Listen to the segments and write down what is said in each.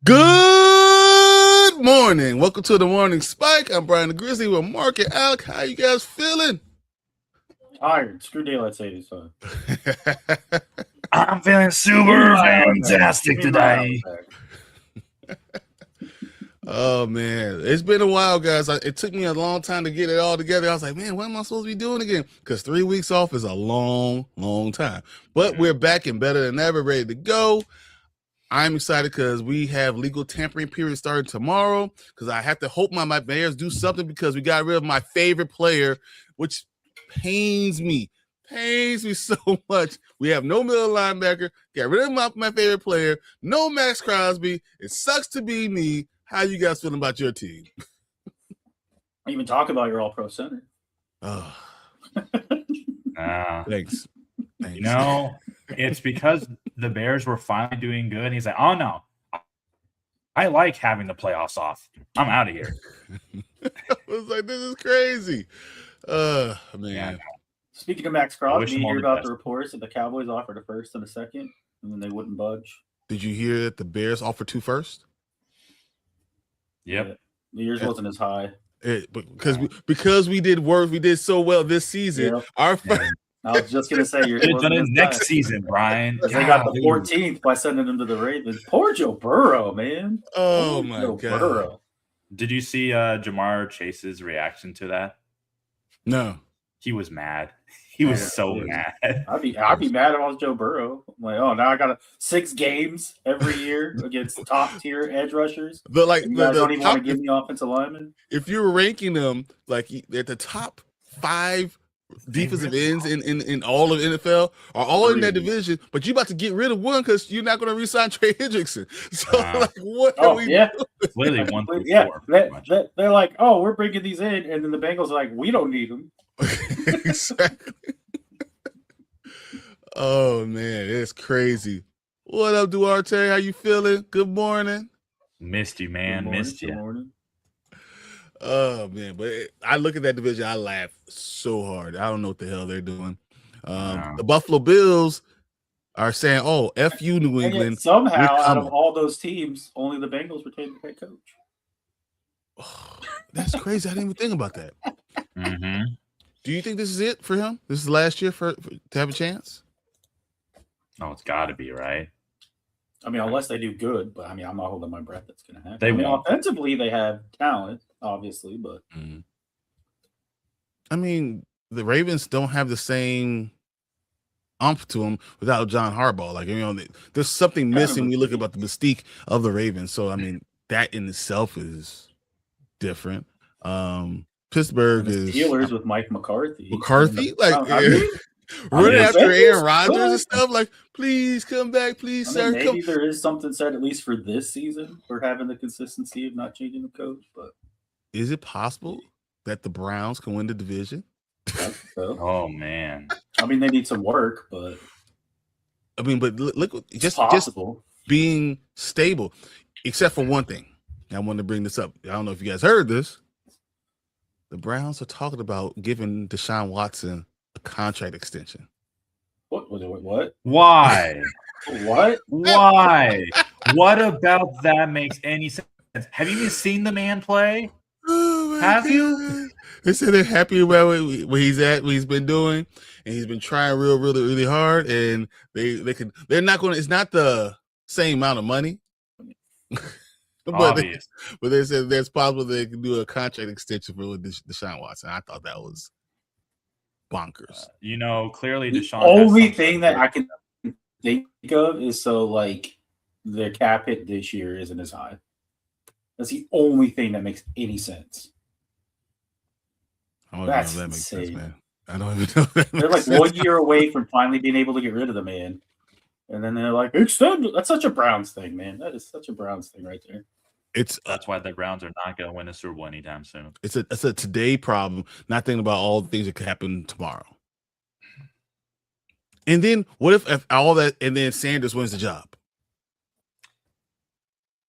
Good morning. Welcome to the Morning Spike. I'm Brian the Grizzly with Mark and Alec. How you guys feeling? Tired. Screw daylight savings time. I'm feeling super fantastic today. Oh, man. It's been a while, guys. It took me a long time to get it all together. I was like, man, what am I supposed to be doing again? Because 3 weeks off is a long, long time. But we're back and better than ever, ready to go. I'm excited because we have legal tampering period starting tomorrow because I have to hope my Bears do something because we got rid of my favorite player, which pains me so much. We have no middle linebacker, got rid of my favorite player, no Max Crosby. It sucks to be me. How you guys feeling about your team? Even talk about your all-pro center. Oh. Thanks. Thanks. You know, it's because the Bears were finally doing good. And he's like, oh, no, I like having the playoffs off. I'm out of here. I was like, this is crazy. Man. Yeah. Speaking of Max Crosby, you hear about the reports that the Cowboys offered a first and a second, and then they wouldn't budge. Did you hear that the Bears offered 2 firsts? Yep. Yeah, the yours wasn't as high. Because we did so well this season. Yep. I was just gonna say you're done it next season, Brian. They got the 14th by sending them to the Ravens. Poor Joe Burrow, man. Oh my God. Burrow. Did you see Jamar Chase's reaction to that? No. He was mad. He was so mad. I'd be mad if I was Joe Burrow. I'm like, oh, now I got 6 games every year against top tier edge rushers. But you guys don't even want to give me offensive linemen. If you're ranking them like at the top 5 defensive ends in all of NFL are all in that division, but you're about to get rid of one because you're not going to re-sign Trey Hendrickson. So what are we doing? It's literally 1 through 4. They're like, oh, we're bringing these in, and then the Bengals are like, we don't need them. Exactly. Oh man, it's crazy. What up, Duarte? How you feeling? Good morning. Missed you, man. Missed you. Morning. Oh man, but I look at that division, I laugh so hard. I don't know what the hell they're doing. The Buffalo Bills are saying, "Oh, F you, New England." Somehow, out of all those teams, only the Bengals retained the head coach. Oh, that's crazy. I didn't even think about that. Mm-hmm. Do you think this is it for him? This is last year for to have a chance? Oh, it's got to be, right? I mean, unless they do good, but I mean, I'm not holding my breath. That's going to happen. They won't. Offensively, they have talent, obviously, but I mean, the Ravens don't have the same umph to them without John Harbaugh. Like, you know, there's something missing when you look about the mystique of the Ravens. So, I mean, that in itself is different. Pittsburgh is Steelers with Mike McCarthy. Running after Aaron Rodgers and stuff, like, please come back, please, sir. Maybe there is something said, at least for this season, for having the consistency of not changing the coach. But is it possible that the Browns can win the division? So. Oh man, I mean, they need some work, but look, just being stable, except for one thing. I want to bring this up. I don't know if you guys heard this. The Browns are talking about giving Deshaun Watson a contract extension. What? Why? What? Why? What about that makes any sense? Have you even seen the man play? Oh, have you? They said they're happy about where he's at, what he's been doing, and he's been trying really, really hard. And they're not going to. It's not the same amount of money, but they said there's possible they can do a contract extension for Deshaun Watson. I thought that was bonkers. Clearly Deshaun. The only thing that I can think of is the cap hit this year isn't as high. That's the only thing that makes any sense. I don't even know if that makes sense, man. I don't even know. They're like 1 year away from finally being able to get rid of the man, and then they're like, extend. That's such a Browns thing, man. That is such a Browns thing right there. That's why the Browns are not going to win a Super Bowl anytime soon. It's a today problem, not thinking about all the things that could happen tomorrow. And then what if all that, and then Sanders wins the job?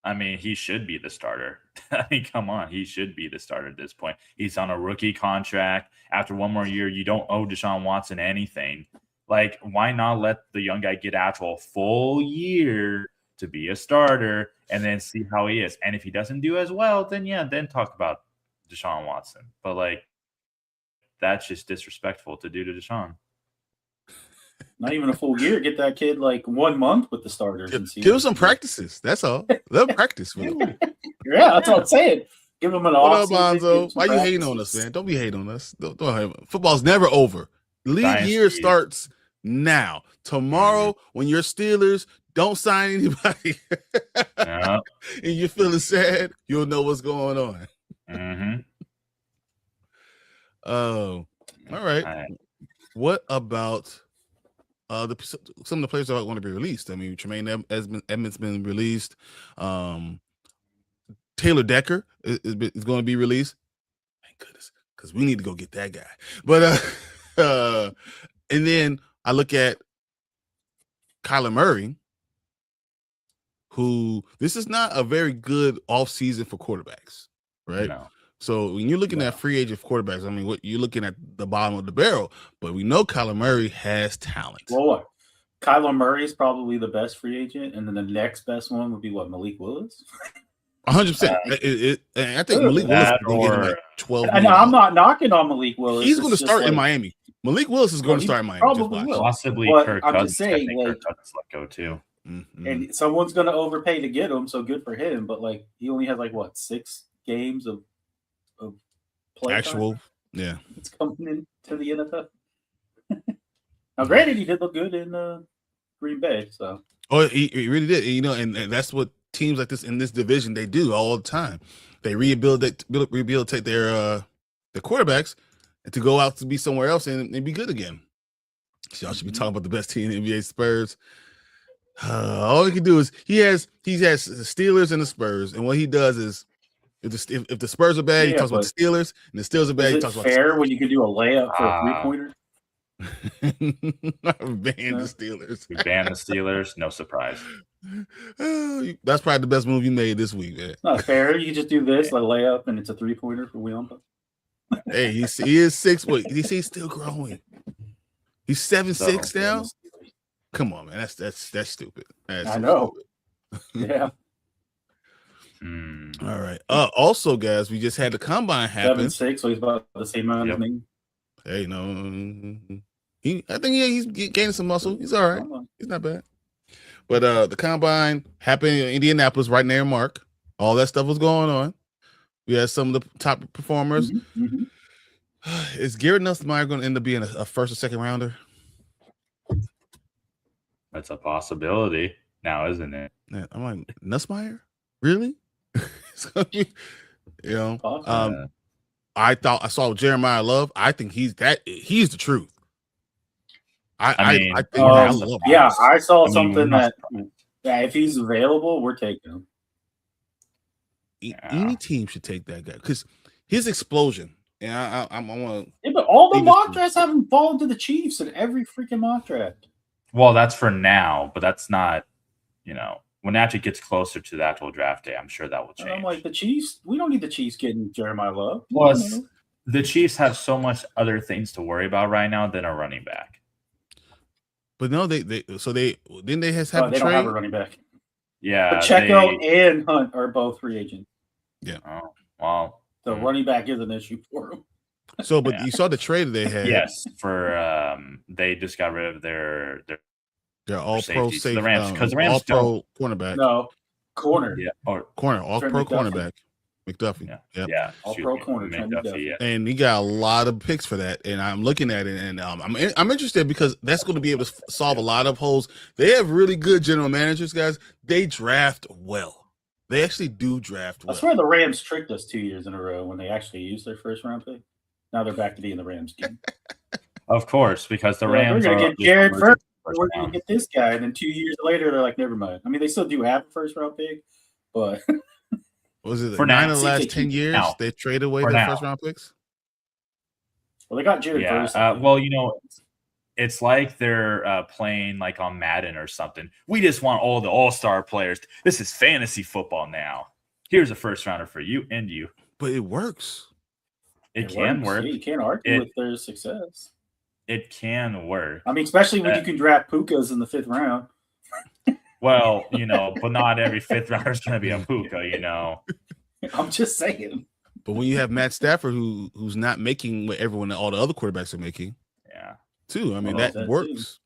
I mean, he should be the starter. I mean, come on. He should be the starter at this point. He's on a rookie contract. After one more year, you don't owe Deshaun Watson anything. Like, why not let the young guy get out for a full year to be a starter and then see how he is. And if he doesn't do as well, then talk about Deshaun Watson. But like, that's just disrespectful to do to Deshaun. Not even a full year. Get that kid like 1 month with the starters and see. Give him some practices. That's all. They'll practice with him. Yeah, that's what I'm saying. Give him an What off up, Bonzo? Why you hating on us, man? Don't be hating on us. Don't hate. Football's never over. League Dynasty. year starts now. Tomorrow, when your Steelers don't sign anybody Yeah. and you're feeling sad, you'll know what's going on. Mm-hmm. Oh, all right. What about some of the players that want to be released? I mean, Tremaine Edmonds been released. Taylor Decker is going to be released. Thank goodness, because we need to go get that guy. But and then I look at Kyler Murray, who this is not a very good offseason for quarterbacks, right? No. So when you're looking at free agent quarterbacks, I mean, what you're looking at the bottom of the barrel, but we know Kyler Murray has talent. Well, what? Kyler Murray is probably the best free agent, and then the next best one would be what, Malik Willis? 100%. I think Malik Willis is going to get him like 12. And I'm not knocking on Malik Willis. He's going to start in like, Miami. Malik Willis is going to start in Miami. Probably will. Possibly But Kirk I'm Cousins. just saying, I think like, Kirk Cousins let go too. Mm-hmm. And someone's going to overpay to get him, so good for him. But like, he only has like what, 6 games of play actual time? Yeah. It's coming into the NFL. Now, granted, he did look good in Green Bay. So he really did. You know, and that's what teams like this in this division they do all the time. They rehabilitate their quarterbacks and to go out to be somewhere else and be good again. So y'all should be talking about the best team in the NBA, Spurs. All he can do is he has the Steelers and the Spurs, and what he does is if the Spurs are bad, he talks about the Steelers, and the Steelers are bad, he talks about fair when you can do a layup for a 3-pointer. Ban the Steelers. We ban the Steelers. No surprise. That's probably the best move you made this week, man. It's not fair. You just do this, like layup, and it's a 3-pointer for William. Hey, he is 6 foot. He's still growing. He's 7'6" now. Come on, man. That's stupid. I know. Yeah. All right. Also, guys, we just had the combine happen. 7'6", so he's about the same amount as me. Hey, no, I think he's gaining some muscle. He's all right. He's not bad. But the combine happened in Indianapolis, right near Mark. All that stuff was going on. We had some of the top performers. Mm-hmm. Is Garrett Nussmeier going to end up being a first or second rounder? That's a possibility now, isn't it? Yeah, I'm like, Nussmeier? Really? You know, I thought I saw Jeremiah Love. I think he's the truth. I love yeah, I saw something that if he's available, we're taking him. Any team should take that guy because his explosion. And I want to. Yeah, but all the mock drafts haven't fallen to the Chiefs in every freaking mock draft. Well, that's for now, but that's not. When it actually gets closer to the actual draft day, I'm sure that will change. And I'm like, the Chiefs, we don't need the Chiefs getting Jeremiah Love. Plus, the Chiefs have so much other things to worry about right now than a running back. But no, they didn't have they a trade? don't have a running back. Yeah, Pacheco and Hunt are both free agents. Yeah. Oh, well, the running back is an issue for them. So, but you saw the trade they had. Yes, for they just got rid of their all-pro safety. The Rams, because the Rams all-pro cornerback. No, corner. Yeah, or corner, all-pro cornerback. McDuffie. Yeah. All-pro corner. McDuffie, yeah. And he got a lot of picks for that. And I'm looking at it, and I'm interested because that's going to be able to solve a lot of holes. They have really good general managers, guys. They draft well. They actually do draft well. I swear the Rams tricked us 2 years in a row when they actually used their first-round pick. Now they're back to being the Rams team. Of course, because the Rams we're going to get Jared first. We're going to get this guy. And then 2 years later, they're like, never mind. I mean, they still do have a first-round pick, but was it for 9 of the last 10 years they traded away their first-round picks? Well, they got Jared first. Well, it's like they're playing like on Madden or something. We just want all the all-star players. This is fantasy football now. Here's a first-rounder for you and you. But it works. It can work. Yeah, you can't argue with their success. It can work. I mean, especially when you can draft Pukas in the 5th round. Well, but not every fifth rounder is going to be a Puka. I'm just saying. But when you have Matt Stafford, who's not making what all the other quarterbacks are making, Yeah. too. I mean, Well, that works.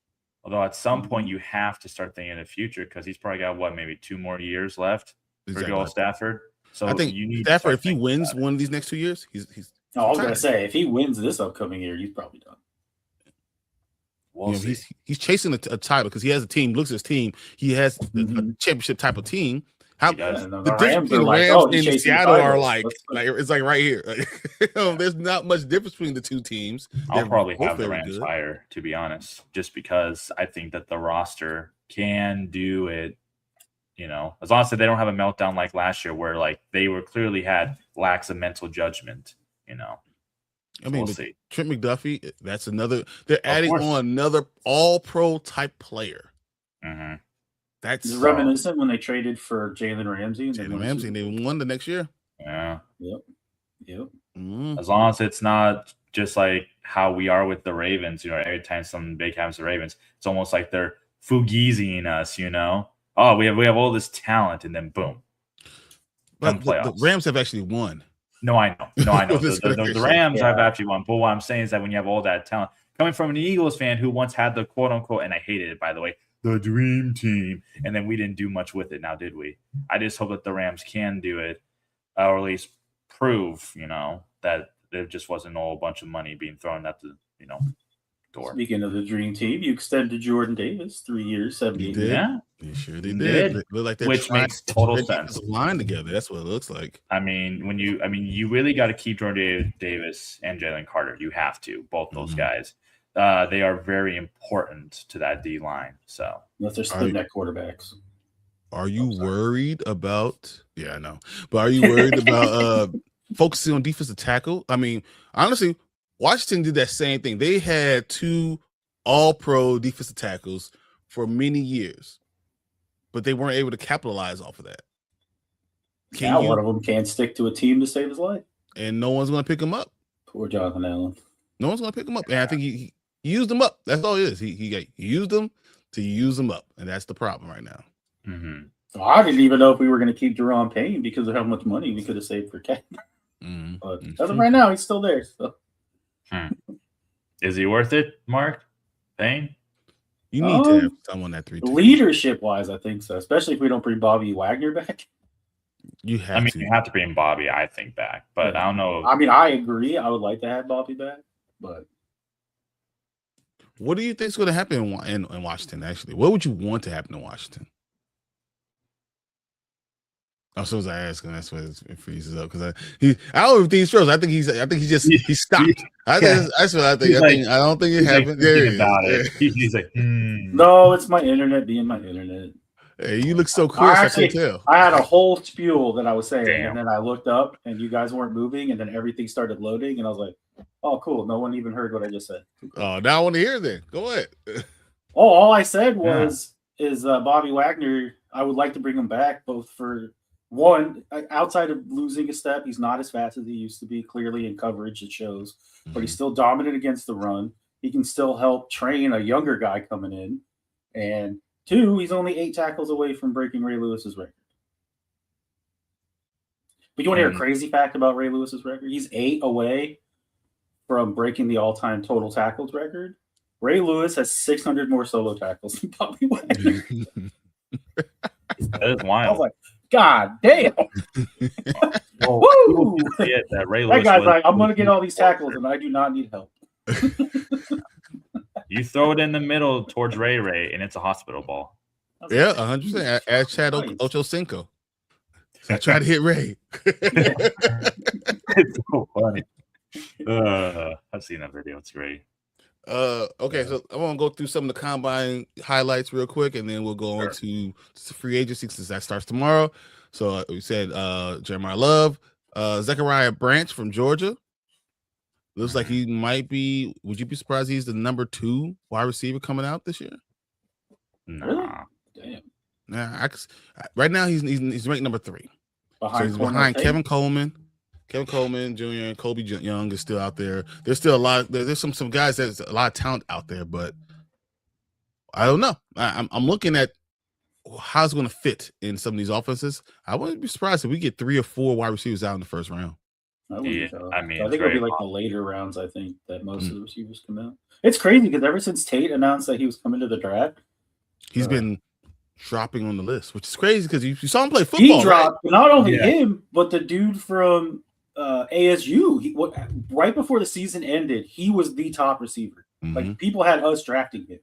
Although at some point you have to start thinking of the future because he's probably got maybe 2 more years left for Joel Stafford. So I think you need Stafford, if he wins one of these next 2 years, he's. I was gonna say if he wins this upcoming year, he's probably done. We'll see. He's chasing a title because he has a team. Looks at his team. He has a championship type of team. How the Rams between the Rams and Seattle are like it's like right here. There's not much difference between the two teams. I'll probably have the Rams higher, to be honest, just because I think that the roster can do it. As long as they don't have a meltdown like last year, where like they were clearly had lacks of mental judgment. I mean, we'll see. Trent McDuffie. That's another. They're adding on another All-Pro type player. Mm-hmm. That's reminiscent when they traded for Jalen Ramsey. They won the next year. Yeah. Yep. Mm-hmm. As long as it's not just like how we are with the Ravens, every time something big happens to the Ravens, it's almost like they're Fugaziing us, Oh, we have all this talent, and then boom. But the Rams have actually won. No, I know. The Rams have actually won. But what I'm saying is that when you have all that talent coming from an Eagles fan who once had the quote unquote, and I hated it, by the way, the dream team, and then we didn't do much with it. Now, did we? I just hope that the Rams can do it, or at least prove, that there just wasn't all a bunch of money being thrown at the, door. Speaking of the dream team, you extended Jordan Davis 3 years, 70. Yeah, you sure they did. Look like they're which makes total sense. Line together. That's what it looks like. I mean, you really got to keep Jordan Davis and Jalen Carter. You have to, both those guys. They are very important to that D line. So unless they're split neck quarterbacks. Are you worried about? Yeah, I know. But are you worried about focusing on defensive tackle? I mean, honestly, Washington did that same thing. They had 2 All-Pro defensive tackles for many years, but they weren't able to capitalize off of that. One of them can't stick to a team to save his life, and no one's going to pick him up. Poor Jonathan Allen. No one's going to pick him up, and I think he used them up. That's all it is. He used them to use them up, and that's the problem right now. Mm-hmm. Well, I didn't even know if we were going to keep Jerome Payne because of how much money we could have saved for Cat. But as of right now, he's still there. So. Is he worth it, Mark? Payne? You need to have someone at 3. Leadership-wise, I think so. Especially if we don't bring Bobby Wagner back. You have to bring Bobby, I think, back. But I don't know. I mean, I agree. I would like to have Bobby back, but what do you think is going to happen in Washington? Actually, what would you want to happen in Washington? So as I ask him, that's what it freezes up because I don't even think he's frozen. I think he stopped. That's what I think. I don't think it happened. He's like, no, it's my internet being my internet. Hey, you look so close. I can tell. I had a whole spiel that I was saying, and then I looked up, and you guys weren't moving, and then everything started loading, and I was like, "Oh, cool! No one even heard what I just said." Oh, now I want to hear it then. Go ahead. All I said was Bobby Wagner. I would like to bring him back, both for. One, outside of losing a step, he's not as fast as he used to be. Clearly in coverage, it shows. But he's still dominant against the run. He can still help train a younger guy coming in. And 2, he's only 8 tackles away from breaking Ray Lewis's record. But you want to hear a crazy fact about Ray Lewis's record? He's 8 away from breaking the all-time total tackles record. Ray Lewis has 600 more solo tackles than Bobby Wagner. That is wild. I was like, God damn! Woo! That guy's like, I'm gonna get all these tackles, and I do not need help. You throw it in the middle towards Ray, and it's a hospital ball. Yeah, 100%. Add Chad Ochocinco. I try to hit Ray. It's so funny. I've seen that video. It's great. Okay, so I want to go through some of the combine highlights real quick, and then we'll go on to free agency since that starts tomorrow. So we said Jeremiah Love, Zechariah Branch from Georgia. Looks like he might be. Would you be surprised he's the number 2 wide receiver coming out this year? Nah. Damn. Nah, right now he's ranked number 3. He's behind Kevin Coleman. Kevin Coleman Jr. and Kobe Young is still out there. There's still a lot. There's some guys that's a lot of talent out there, but I don't know. I'm looking at how it's going to fit in some of these offenses. I wouldn't be surprised if we get 3 or 4 wide receivers out in the first round. I think it'll be like the later rounds. I think that most of the receivers come out. It's crazy because ever since Tate announced that he was coming to the draft, he's been dropping on the list, which is crazy because you saw him play football. He dropped, right? Not only him, but the dude from ASU. Right before the season ended, he was the top receiver. Like people had us drafting him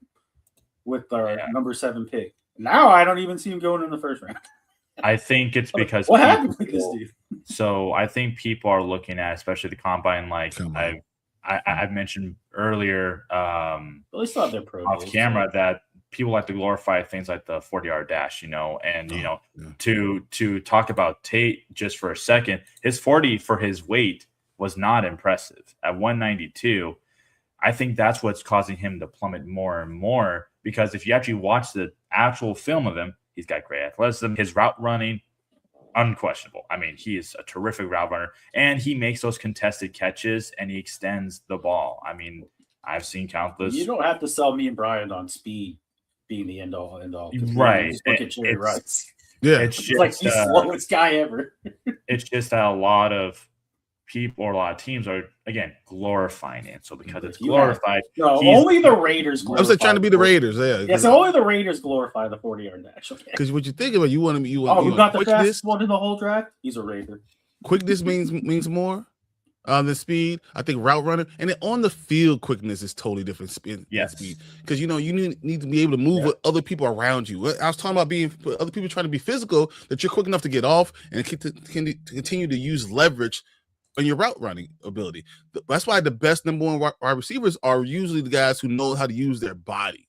with our number 7 pick. Now I don't even see him going in the first round. I think it's because what happened with this dude? So I think people are looking at, especially the combine, like I've mentioned earlier, they still have their pro off camera that people like to glorify things like the 40-yard dash, and to talk about Tate just for a second, his 40 for his weight was not impressive at 192. I think that's what's causing him to plummet more and more, because if you actually watch the actual film of him, he's got great athleticism. His route running, unquestionable. I mean, he is a terrific route runner, and he makes those contested catches, and he extends the ball. I mean, I've seen countless. You don't have to sell me and Brian on speed being the end-all. Right. Just look at Jerry Rice. Yeah. It's just, like he's the slowest guy ever. It's just that a lot of people or a lot of teams are, again, glorifying it. So because it's glorified. No, only the Raiders glorify. I was trying to be the Raiders, Yeah, so only the Raiders glorify the 40-yard dash. Because what you think about, you want who got the fastest one in the whole draft? He's a Raider. Quickness means more than speed. I think route runner and then on the field quickness is totally different speed. Because you need to be able to move with other people around you. I was talking about being other people trying to be physical, that you're quick enough to get off and continue to use leverage on your route running ability. That's why the best number 1 wide receivers are usually the guys who know how to use their body.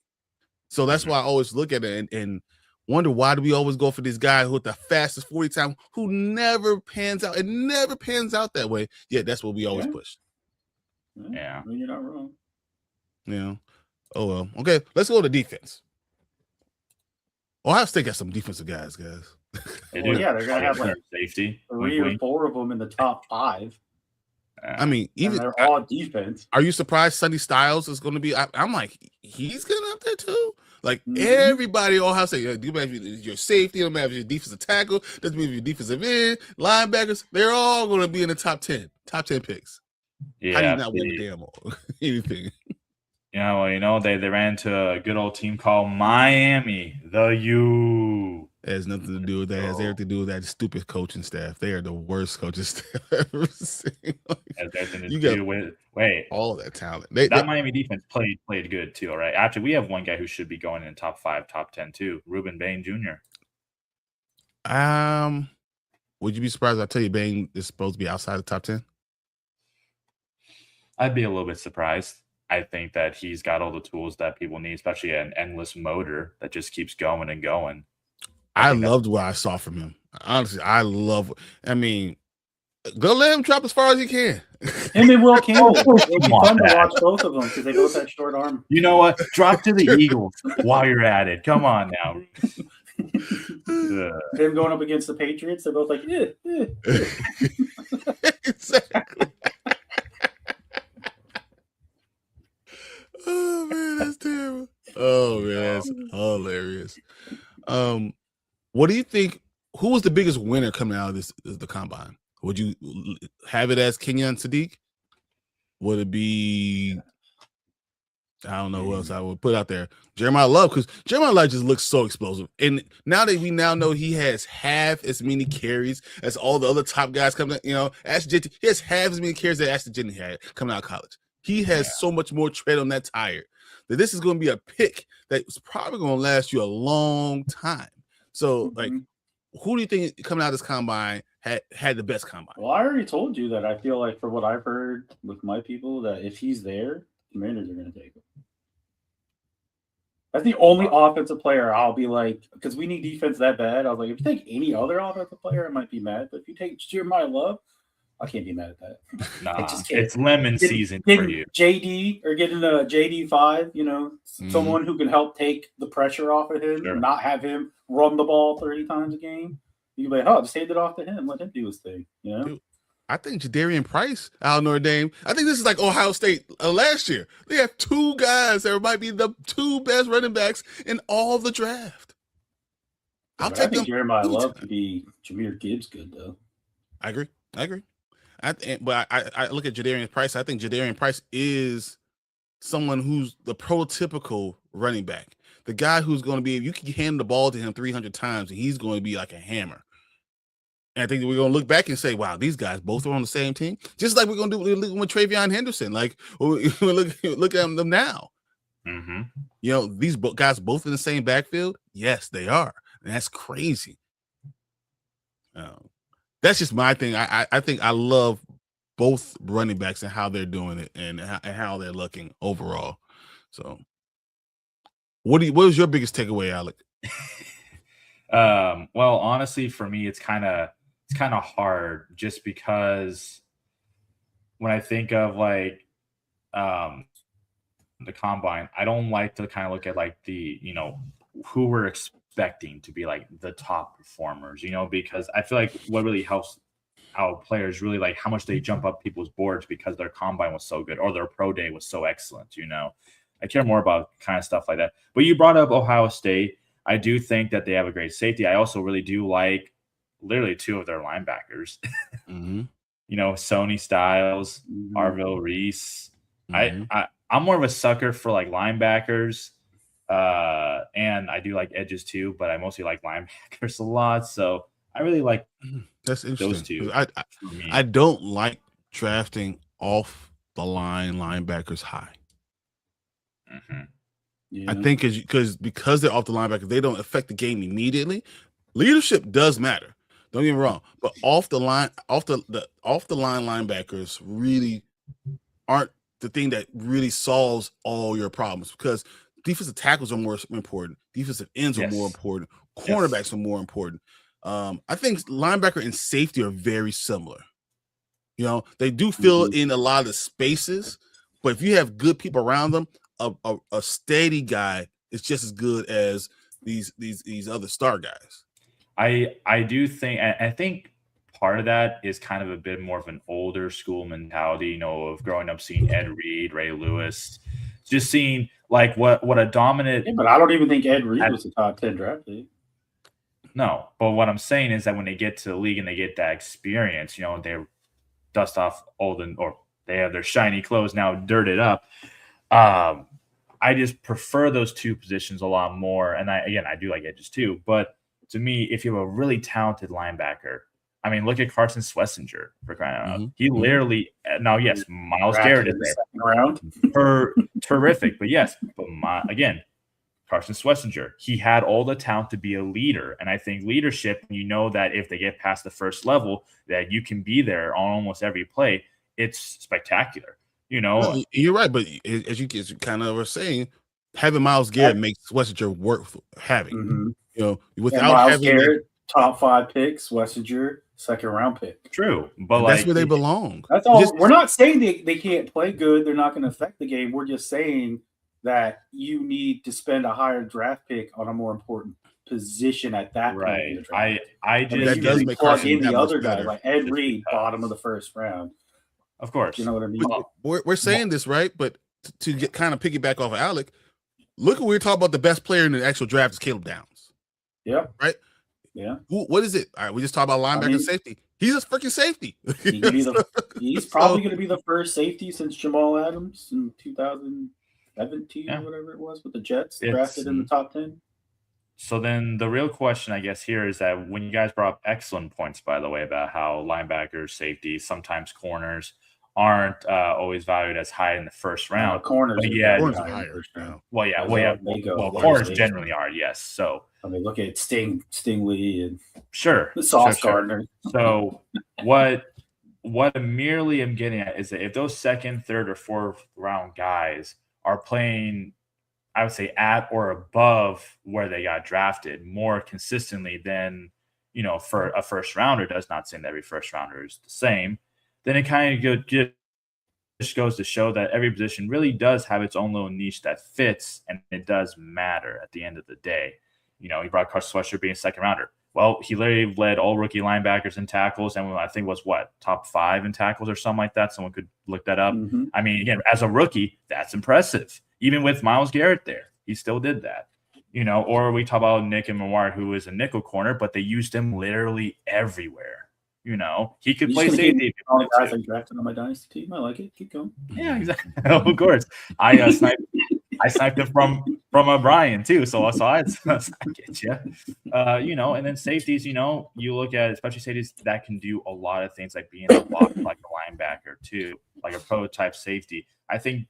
So that's why I always look at it and wonder, why do we always go for this guy who with the fastest 40 time who never pans out? It never pans out that way. Yeah, that's what we always push. Yeah. You're not wrong. Yeah. Oh, well. Okay, let's go to defense. Ohio State got some defensive guys. They're going to have like safety 3 or 4 of them in the top 5. I mean, even they're all defense. Are you surprised Sonny Styles is going to be? I'm like, he's getting up there too. Like everybody, Ohio State, do matter your safety, don't matter your defensive tackle, doesn't matter your defensive end, linebackers. They're all going to be in the top 10 picks. Yeah, how do you not win the damn anything? They ran into a good old team called Miami, the U. It has nothing to do with that. It has everything to do with that stupid coaching staff. They are the worst coaching staff I've ever seen. You got all that talent. That Miami defense played good too. All right. Actually, we have one guy who should be going in top 5, top 10 too. Ruben Bain Jr. Would you be surprised if I tell you Bain is supposed to be outside the top 10? I'd be a little bit surprised. I think that he's got all the tools that people need, especially an endless motor that just keeps going and going. I loved what I saw from him. Honestly, I mean, go let him drop as far as he can. Him and Will Campbell. It'd be fun to watch both of them because they both have short arm. You know what? Drop to the Eagles while you're at it. Come on now. Them going up against the Patriots, they're both like, Exactly. Oh man, that's terrible. Oh man, that's hilarious. What do you think? Who was the biggest winner coming out of the combine? Would you have it as Kenyon Sadiq? Would it be? I don't know who else I would put out there. Jeremiah Love, because Jeremiah Love just looks so explosive. And now that we know he has half as many carries as all the other top guys coming out, Ashton Jennings, he has half as many carries that Ashton Jennings had coming out of college. He has so much more tread on that tire that this is going to be a pick that's probably going to last you a long time. So, like, who do you think coming out of this combine had the best combine? Well, I already told you that I feel like, for what I've heard with my people, that if he's there, Commanders are going to take him. That's the only offensive player I'll be like, because we need defense that bad. I was like, if you take any other offensive player, I might be mad. But if you take Jeremiah Love, I can't be mad at that. Nah, it's lemon season for you. JD or getting a JD5, someone who can help take the pressure off of him and not have him run the ball 30 times a game. You can be like, just hand it off to him. Let him do his thing, Dude, I think Jadarian Price out of Notre Dame. I think this is like Ohio State last year. They have 2 guys that might be the 2 best running backs in all the draft. I'll But take I think them. Jeremiah anytime. Love could be Jameer Gibbs good though. I agree. But I look at Jadarian Price. I think Jadarian Price is someone who's the prototypical running back. The guy who's going to be, you can hand the ball to him 300 times and he's going to be like a hammer. And I think we're going to look back and say, wow, these guys both are on the same team. Just like we're going to do with Travion Henderson. Like, look at them now. Mm-hmm. You know, these guys both in the same backfield. Yes, they are. And that's crazy. That's just my thing. I think I love both running backs and how they're doing it and how they're looking overall. So, what was your biggest takeaway, Alec? Well, honestly, for me, it's kind of hard just because when I think of like the combine, I don't like to kind of look at like the, you know, who we're expecting to be like the top performers, you know, because I feel like what really helps our players really like how much they jump up people's boards because their combine was so good or their pro day was so excellent, you know. I care more about kind of stuff like that. But you brought up Ohio State. I do think that they have a great safety. I also really do like literally two of their linebackers. Mm-hmm. You know, Sony Styles, Arville Reese. I'm more of a sucker for like linebackers. And I do like edges too, but I mostly like linebackers a lot. So I really like that's interesting. Those two. I don't like drafting off the line linebackers high. Mm-hmm. Yeah. I think because they're off the linebackers, they don't affect the game immediately. Leadership does matter. Don't get me wrong, but off the line linebackers really aren't the thing that really solves all your problems because defensive tackles are more important. Defensive ends are more important. Cornerbacks are more important. I think linebacker and safety are very similar. You know, they do fill in a lot of the spaces, but if you have good people around them, a steady guy is just as good as these other star guys. I do think I think part of that is kind of a bit more of an older school mentality, you know, of growing up seeing Ed Reed, Ray Lewis, just seeing like what a dominant. Yeah, but I don't even think Ed Reed was a top 10 draft pick. No, but what I'm saying is that when they get to the league and they get that experience, you know, they dust off or they have their shiny clothes now dirted up. I just prefer those two positions a lot more. And I do like edges too. But to me, if you have a really talented linebacker, I mean, look at Carson Schlesinger for crying out loud. He literally now, yes, Myles Garrett is there. Second round. Terrific, but yes, again, Carson Schlesinger, he had all the talent to be a leader. And I think leadership, you know that if they get past the first level, that you can be there on almost every play. It's spectacular. You know, no, you're right, but as you kind of were saying, having Myles Garrett makes Schlesinger worth having. Mm-hmm. You know, without Myles having Garrett, top 5 pick, Schlesinger, second round pick. True, but that's where they belong. That's all. We're not saying they can't play good. They're not going to affect the game. We're just saying that you need to spend a higher draft pick on a more important position at that point. Right. I just that does make plug in the other guy guys like Ed Reed, bottom of the first round. Of course. You know what I mean? We're saying this, right? But to get kind of piggyback off of Alec, look, we're talking about the best player in the actual draft is Caleb Downs. Yeah. Right? Yeah. What is it? All right, we just talked about linebacker safety. He's a freaking safety. He's probably going to be the first safety since Jamal Adams in 2017, whatever it was, with the Jets, drafted in the top 10. So then the real question, I guess, here is that when you guys brought up excellent points, by the way, about how linebackers, safety, sometimes corners aren't always valued as high in the first round. Corners are higher. Well, corners generally are, yes. So I mean, look at Stingley and Sauce Gardner. So what merely I'm getting at is that if those second, third, or fourth round guys are playing, I would say, at or above where they got drafted more consistently than, you know, for a first rounder, does not saying that every first rounder is the same, then it kind of just goes to show that every position really does have its own little niche that fits, and it does matter at the end of the day. You know, he brought Carson Schlesinger being a second rounder. Well, he literally led all rookie linebackers in tackles, and I think was top 5 in tackles or something like that. Someone could look that up. Mm-hmm. I mean, again, as a rookie, that's impressive. Even with Myles Garrett there, he still did that. Or we talk about Nick and Mawar, who is a nickel corner, but they used him literally everywhere. He could play safety. All the guys I drafted on my dynasty team. I like it. Keep going. Yeah, exactly. Of course. I sniped it from Brian too. So I get you. And then safeties, you look at especially safeties that can do a lot of things like being a block, like a linebacker too, like a prototype safety. I think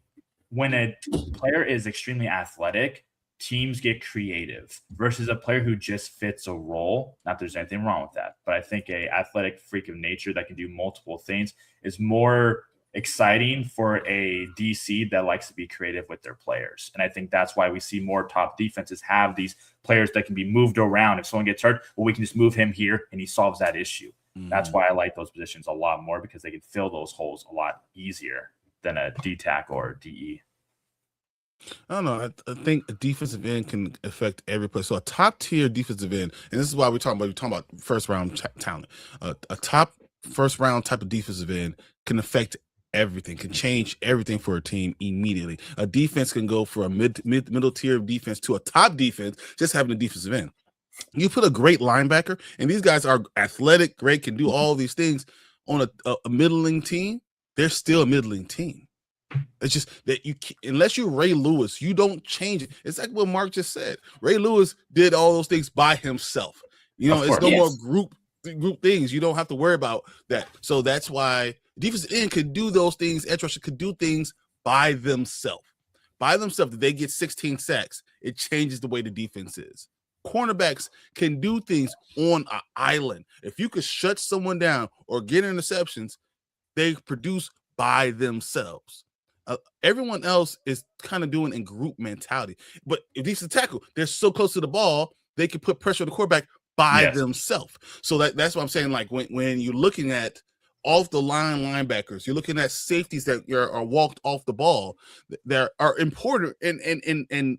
when a player is extremely athletic, teams get creative versus a player who just fits a role. Not that there's anything wrong with that, but I think a athletic freak of nature that can do multiple things is more exciting for a DC that likes to be creative with their players. And I think that's why we see more top defenses have these players that can be moved around. If someone gets hurt, well, we can just move him here and he solves that issue. That's why I like those positions a lot more, because they can fill those holes a lot easier than a D-tackle or DE. I don't know. I think a defensive end can affect every player. So a top tier defensive end, and this is why we're talking about first round talent. A top first round type of defensive end can affect everything, can change everything for a team immediately. A defense can go for a middle tier defense to a top defense just having a defensive end. You put a great linebacker, and these guys are athletic, great, can do all these things on a middling team. They're still a middling team. It's just that unless you're Ray Lewis, you don't change it. It's like what Mark just said. Ray Lewis did all those things by himself. It's no more group things. You don't have to worry about that. So that's why defensive end could do those things. Edge rusher could do things by themselves. If they get 16 sacks, it changes the way the defense is. Cornerbacks can do things on an island. If you could shut someone down or get interceptions, they produce by themselves. Everyone else is kind of doing in group mentality. But if he's a tackle, they're so close to the ball, they can put pressure on the quarterback by themselves. So that's what I'm saying. Like when you're looking at off the line linebackers, you're looking at safeties that are walked off the ball, that are important and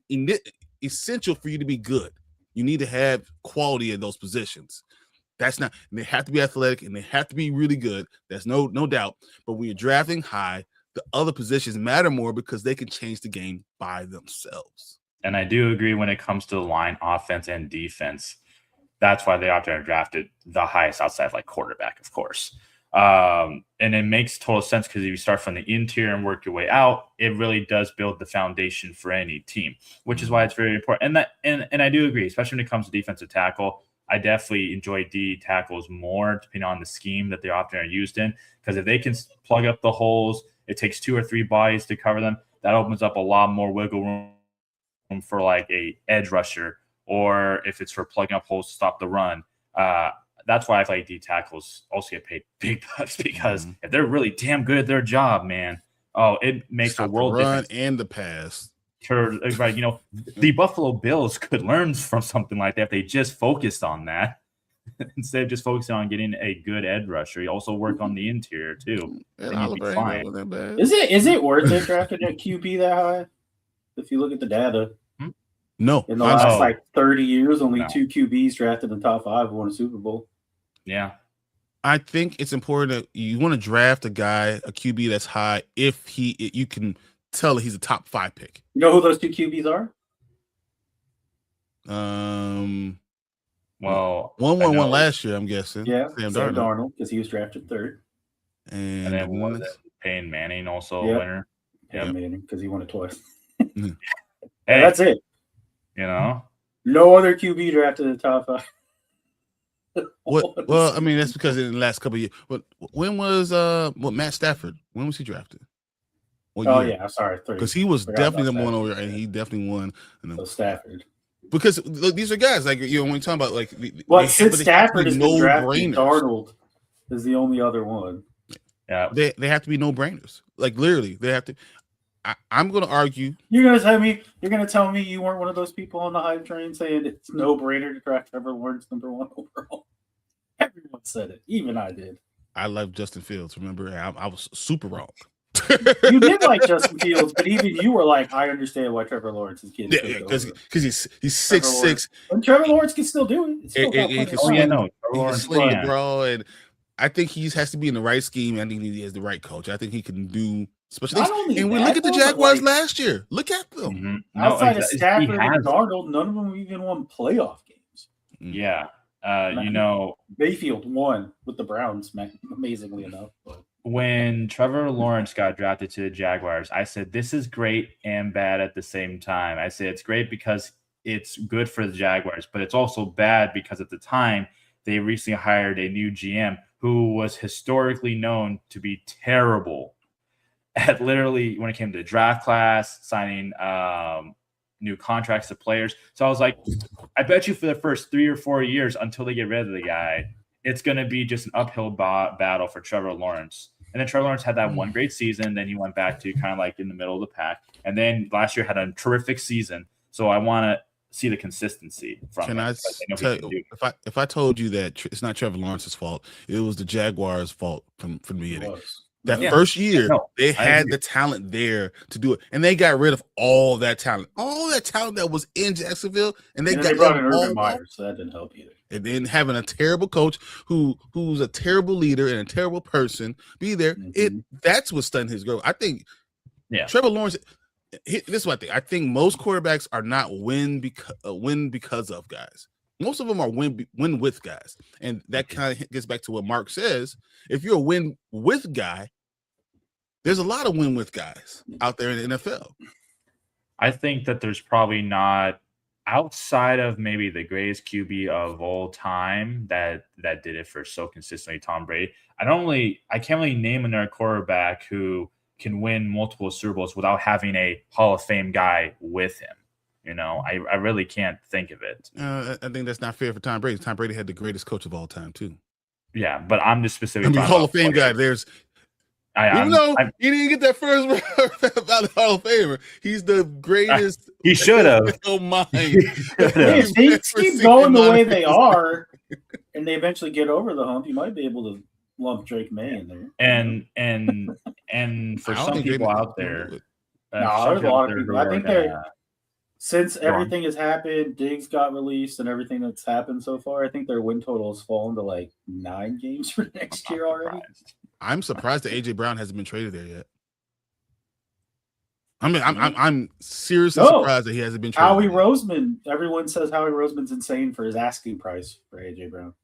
essential for you to be good. You need to have quality in those positions. They have to be athletic and they have to be really good. There's no doubt. But when you're drafting high, the other positions matter more because they can change the game by themselves. And I do agree when it comes to the line, offense and defense. That's why they often are drafted the highest outside of like quarterback, of course. And it makes total sense because if you start from the interior and work your way out, it really does build the foundation for any team, which is why it's very important. And I do agree, especially when it comes to defensive tackle. I definitely enjoy D tackles more depending on the scheme that they often are used in, because if they can plug up the holes, it takes 2 or 3 bodies to cover them. That opens up a lot more wiggle room for like a edge rusher, or if it's for plugging up holes to stop the run. That's why I feel like D tackles also get paid big bucks, because if they're really damn good at their job, man, it makes a world difference. And the pass. Sure, right. The Buffalo Bills could learn from something like that if they just focused on that instead of just focusing on getting a good edge rusher. You also work on the interior too. Is it worth it drafting a QB that high? If you look at the data, no. In the last 30 years, only 2 QBs drafted in the top 5 won a Super Bowl. Yeah. I think it's important that you want to draft a QB that's high if you can tell that he's a top 5 pick. You know who those 2 QBs are? Well, one won last year, I'm guessing. Yeah, Sam Darnold, because he was drafted 3rd. And then Peyton Manning also a winner. Peyton Manning, because he won it twice. Hey, that's it. No other QB drafted in the top 5. Well, I mean, that's because in the last couple of years. But when was Matt Stafford? When was he drafted? Yeah, sorry, because he was definitely number 1 over, and he definitely won. So Stafford, because these are guys like when you're talking about like. Since Stafford is no brainer, Darnold is the only other one. Yeah, they have to be no brainers. Like literally, they have to. I'm going to argue. You're going to tell me you weren't one of those people on the hype train saying it's no brainer to draft Trevor Lawrence number 1 overall. Everyone said it, even I did. I love Justin Fields. Remember, I was super wrong. You did like Justin Fields, but even you were like, I understand why Trevor Lawrence is getting. Yeah, because he's 6'6". And Trevor Lawrence can still do it. He can sling the ball, and I think he has to be in the right scheme. I think he has the right coach. I think he can do Special Not teams. only And we that, look at the though, but, Jaguars like, last year. Look at them. Mm-hmm. outside of he Stafford and has. Darnold, none of them even won playoff games. Yeah. Matt- Mayfield won with the Browns, amazingly enough. But when Trevor Lawrence got drafted to the Jaguars, I said, this is great and bad at the same time. I said, it's great because it's good for the Jaguars, but it's also bad because at the time they recently hired a new GM who was historically known to be terrible at literally when it came to the draft class, signing new contracts to players. So I was like, I bet you for the first 3 or 4 years until they get rid of the guy, it's going to be just an uphill battle for Trevor Lawrence. And then Trevor Lawrence had that one great season. Then he went back to kind of like in the middle of the pack. And then last year had a terrific season. So I want to see the consistency from him. I tell you, if I told you that it's not Trevor Lawrence's fault, it was the Jaguars' fault from the beginning. That first year, they had the talent there to do it, and they got rid of all that talent that was in Jacksonville, and they brought in Urban Meyer, so that didn't help either. And then having a terrible coach who's a terrible leader and a terrible person be there, that's what stunned his growth. I think, Trevor Lawrence. This is what I think. I think most quarterbacks are not win because of guys. Most of them are win with guys, and that kind of gets back to what Mark says. If you're a win with guy, there's a lot of win with guys out there in the NFL. I think that there's probably not, outside of maybe the greatest QB of all time that did it for so consistently, Tom Brady. I can't really name another quarterback who can win multiple Super Bowls without having a Hall of Fame guy with him. You know, I really can't think of it. I think that's not fair for Tom Brady. Tom Brady had the greatest coach of all time too. Yeah, but I'm just specifically Hall of Fame guy. There's even though he didn't get that first about the Hall of Famer, he's the greatest. He should have. Oh my! If they keep going the way they are, and they eventually get over the hump, you might be able to lump Drake May in there. And for some people out there, there's a lot of people. I think they're. Since everything has happened, Diggs got released, and everything that's happened so far, I think their win total has fallen to like 9 games for next year already. I'm surprised that AJ Brown hasn't been traded there yet. I mean, I'm seriously surprised that he hasn't been traded. Howie Roseman, everyone says Howie Roseman's insane for his asking price for AJ Brown.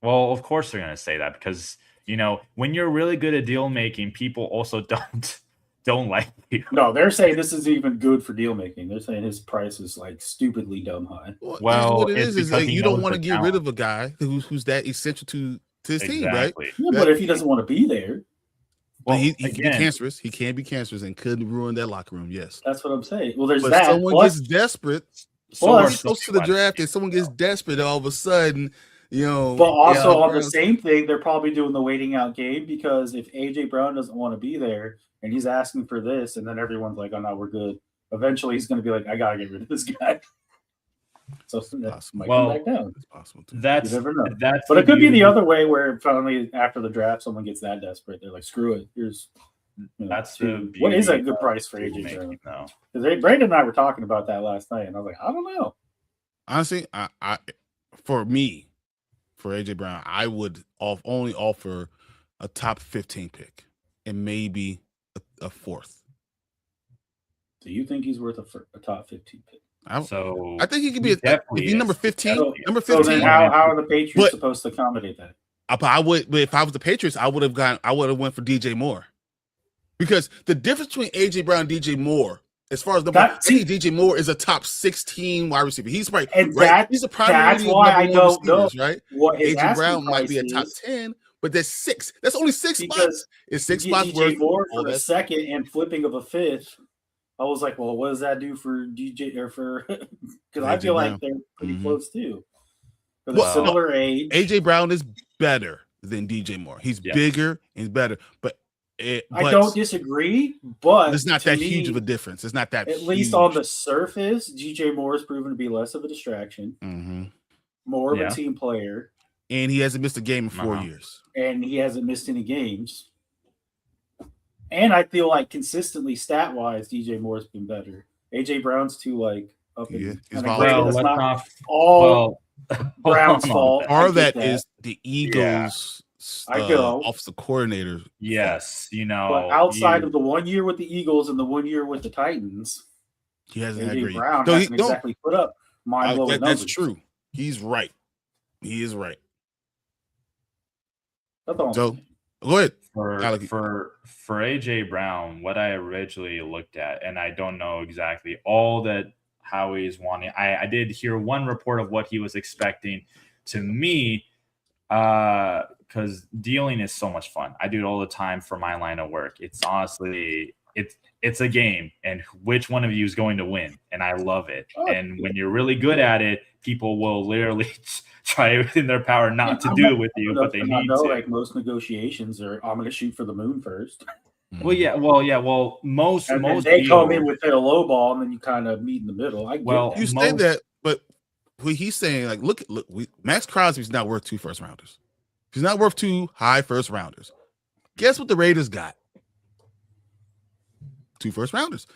Well, of course they're going to say that because, you know, when you're really good at deal making, people also don't like you. No, they're saying this isn't even good for deal making. They're saying his price is like stupidly dumb high. Well, what it is like you don't want to get rid of a guy who's that essential to his team, right? Yeah, but if he doesn't want to be there, well, he can be cancerous. He can be cancerous and could ruin that locker room. Yes, that's what I'm saying. Well, there's that. Someone gets desperate. Someone goes to the draft, and someone gets desperate. All of a sudden, you know. But also on the same thing, they're probably doing the waiting out game because if AJ Brown doesn't want to be there. And he's asking for this, and then everyone's like, "Oh no, we're good." Eventually, he's going to be like, "I gotta get rid of this guy." So that might come back down. It's possible too. You never know. But it could be the other way, where finally after the draft, someone gets that desperate. They're like, "Screw it." Here's that's the what is a good price for AJ Brown? Because Brandon and I were talking about that last night, and I was like, "I don't know." Honestly, for AJ Brown, I would only offer a top 15 pick and maybe a fourth. Do you think he's worth a top 15 pick? I think he could be if he's number 15. Number 15. So then how are the Patriots supposed to accommodate that? I would, if I was the Patriots, I would have went for DJ Moore, because the difference between AJ Brown and DJ Moore, as far as I think DJ Moore is a top 16 wide receiver. He's right. He's a primary. That's why I don't know. Right. AJ Brown might be a top 10. But there's 6. That's only 6 spots. It's 6 spots worth for the second and flipping of a fifth. I was like, well, what does that do for DJ or for? Because I feel like they're pretty close too. For the similar age, AJ Brown is better than DJ Moore. He's bigger and better, but I don't disagree. But it's not that huge of a difference. It's not that. At least on the surface, DJ Moore has proven to be less of a distraction, more of a team player. And he hasn't missed a game in 4 years. And he hasn't missed any games. And I feel like consistently, stat-wise, DJ Moore's been better. AJ Brown's too up in Brown's fault. Part of that is the Eagles' offensive coordinator. Yes, But outside of the 1 year with the Eagles and the 1 year with the Titans, he hasn't had AJ great. Brown No, hasn't exactly put up mind-blowing numbers. That's true. He's right. He is right. That's all. So go ahead. For AJ Brown, what I originally looked at, and I don't know exactly all that Howie's wanting. I did hear one report of what he was expecting. To me, because dealing is so much fun. I do it all the time for my line of work. It's honestly, it's a game, and which one of you is going to win, and I love it. And when you're really good at it, people will literally try everything in their power not to do it with you, but they need to. Like most negotiations are, I'm going to shoot for the moon first. Well, most they come in with a low ball, and then you kind of meet in the middle. You say that, but he's saying, like, look, Max Crosby's not worth 2 first rounders. He's not worth 2 high first rounders. Guess what the Raiders got? 2 first rounders.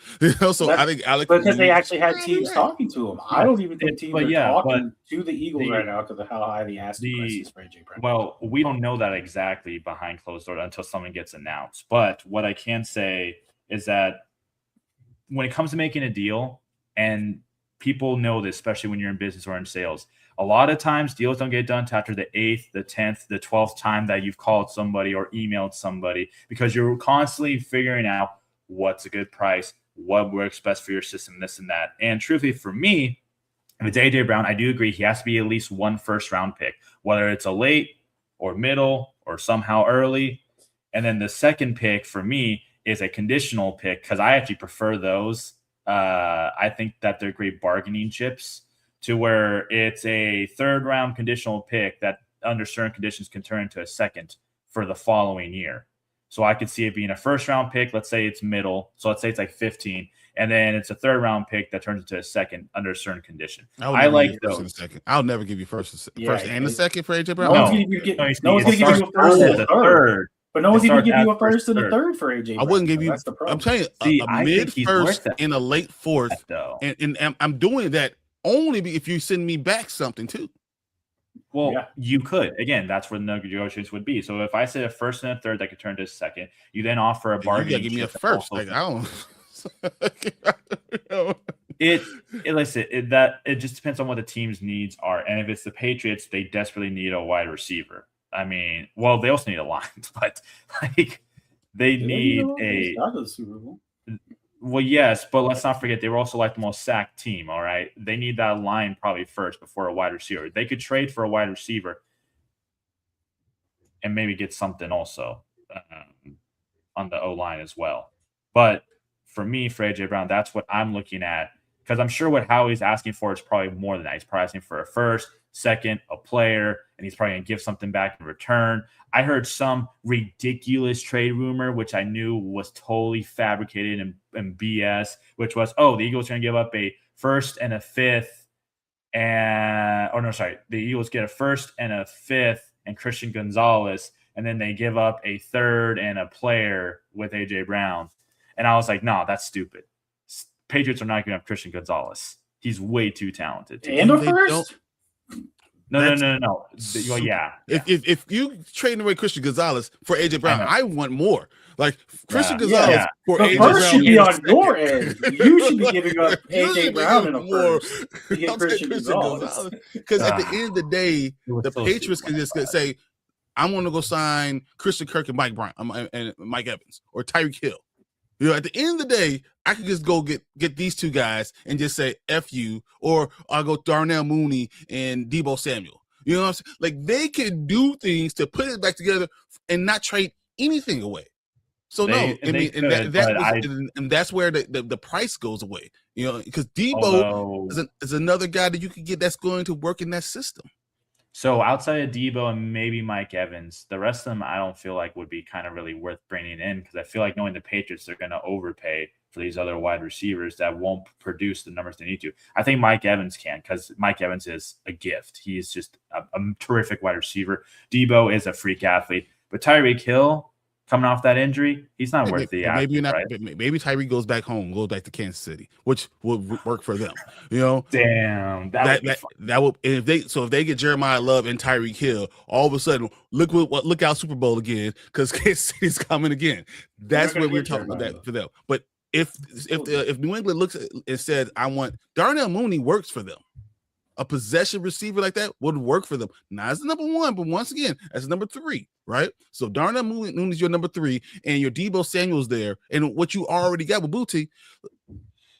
So I think Alec, because they actually had teams talking to him. I don't even think teams are talking to the Eagles right now because of how high the asking price is for AJ Brown. Well, we don't know that exactly behind closed doors until something gets announced. But what I can say is that when it comes to making a deal, and people know this, especially when you're in business or in sales, a lot of times deals don't get done until after the 8th, the 10th, the 12th time that you've called somebody or emailed somebody, because you're constantly figuring out what's a good price, what works best for your system, this and that. And truthfully, for me, if it's AJ Brown, I do agree he has to be at least 1 first-round pick, whether it's a late or middle or somehow early. And then the second pick for me is a conditional pick, because I actually prefer those. I think that they're great bargaining chips, to where it's a 3rd-round conditional pick that under certain conditions can turn into a second for the following year. So I could see it being a 1st-round pick. Let's say it's middle. So let's say it's like 15. And then it's a 3rd-round pick that turns into a second under a certain condition. I like those. I'll never give you first and a second for AJ Brown. No one's going to give you a first and a third. But no one's going to give you a first and a third for AJ Brown. I wouldn't give you. I'm telling you, a mid-first and a late 4th. And I'm doing that only if you send me back something too. Well, you could. Again, that's where the negotiations would be. So if I say a 1st and a 3rd that could turn to a 2nd, you then offer a bargain. You give me a 1st. Like, I don't. It just depends on what the team's needs are. And if it's the Patriots, they desperately need a wide receiver. I mean, well, they also need a line, but like they need a Super Bowl. Well, yes, but let's not forget they were also like the most sacked team. All right, they need that line probably first before a wide receiver. They could trade for a wide receiver and maybe get something also on the O line as well. But for me, for AJ Brown, that's what I'm looking at, because I'm sure what Howie's asking for is probably more than that. He's probably asking for a 1st, 2nd, a player, and he's probably going to give something back in return. I heard some ridiculous trade rumor, which I knew was totally fabricated and BS, which was, the Eagles are going to give up a 1st and a 5th. The Eagles get a 1st and a 5th and Christian Gonzalez, and then they give up a 3rd and a player with AJ Brown. And I was like, no, that's stupid. Patriots are not giving up Christian Gonzalez. He's way too talented. And a 1st? No. Well, yeah. If you trading away Christian Gonzalez for AJ Brown, I want more. Like Christian Gonzalez for AJ Brown. First should be on your end. You should be giving up AJ Brown in a first to get Christian Gonzalez. Because at the end of the day, the Patriots can just say, "I'm going to go sign Christian Kirk and Mike Evans or Tyreek Hill." You know, at the end of the day, I could just go get these 2 guys and just say F you, or I'll go Darnell Mooney and Deebo Samuel. You know what I'm saying? Like, they can do things to put it back together and not trade anything away. So that's where the price goes away. You know, because Deebo is another guy that you could get that's going to work in that system. So outside of Deebo and maybe Mike Evans, the rest of them I don't feel like would be kind of really worth bringing in, because I feel like knowing the Patriots, they're going to overpay for these other wide receivers that won't produce the numbers they need to. I think Mike Evans can, because Mike Evans is a gift. He is just a terrific wide receiver. Deebo is a freak athlete. But Tyreek Hill, coming off that injury, he's not worth the maybe you're not. right? Maybe Tyreek goes back home, goes back to Kansas City, which would work for them. You know, Damn, that would. And if they get Jeremiah Love and Tyreek Hill, all of a sudden, look out Super Bowl again because Kansas City's coming again. That's what we're talking about that for them. But if New England looks and said, I want Darnell Mooney works for them. A possession receiver like that would work for them. Not as the number one, but once again, as number 3, right? So Darnell Mooney is your number 3, and your Deebo Samuel's there, and what you already got with Booty,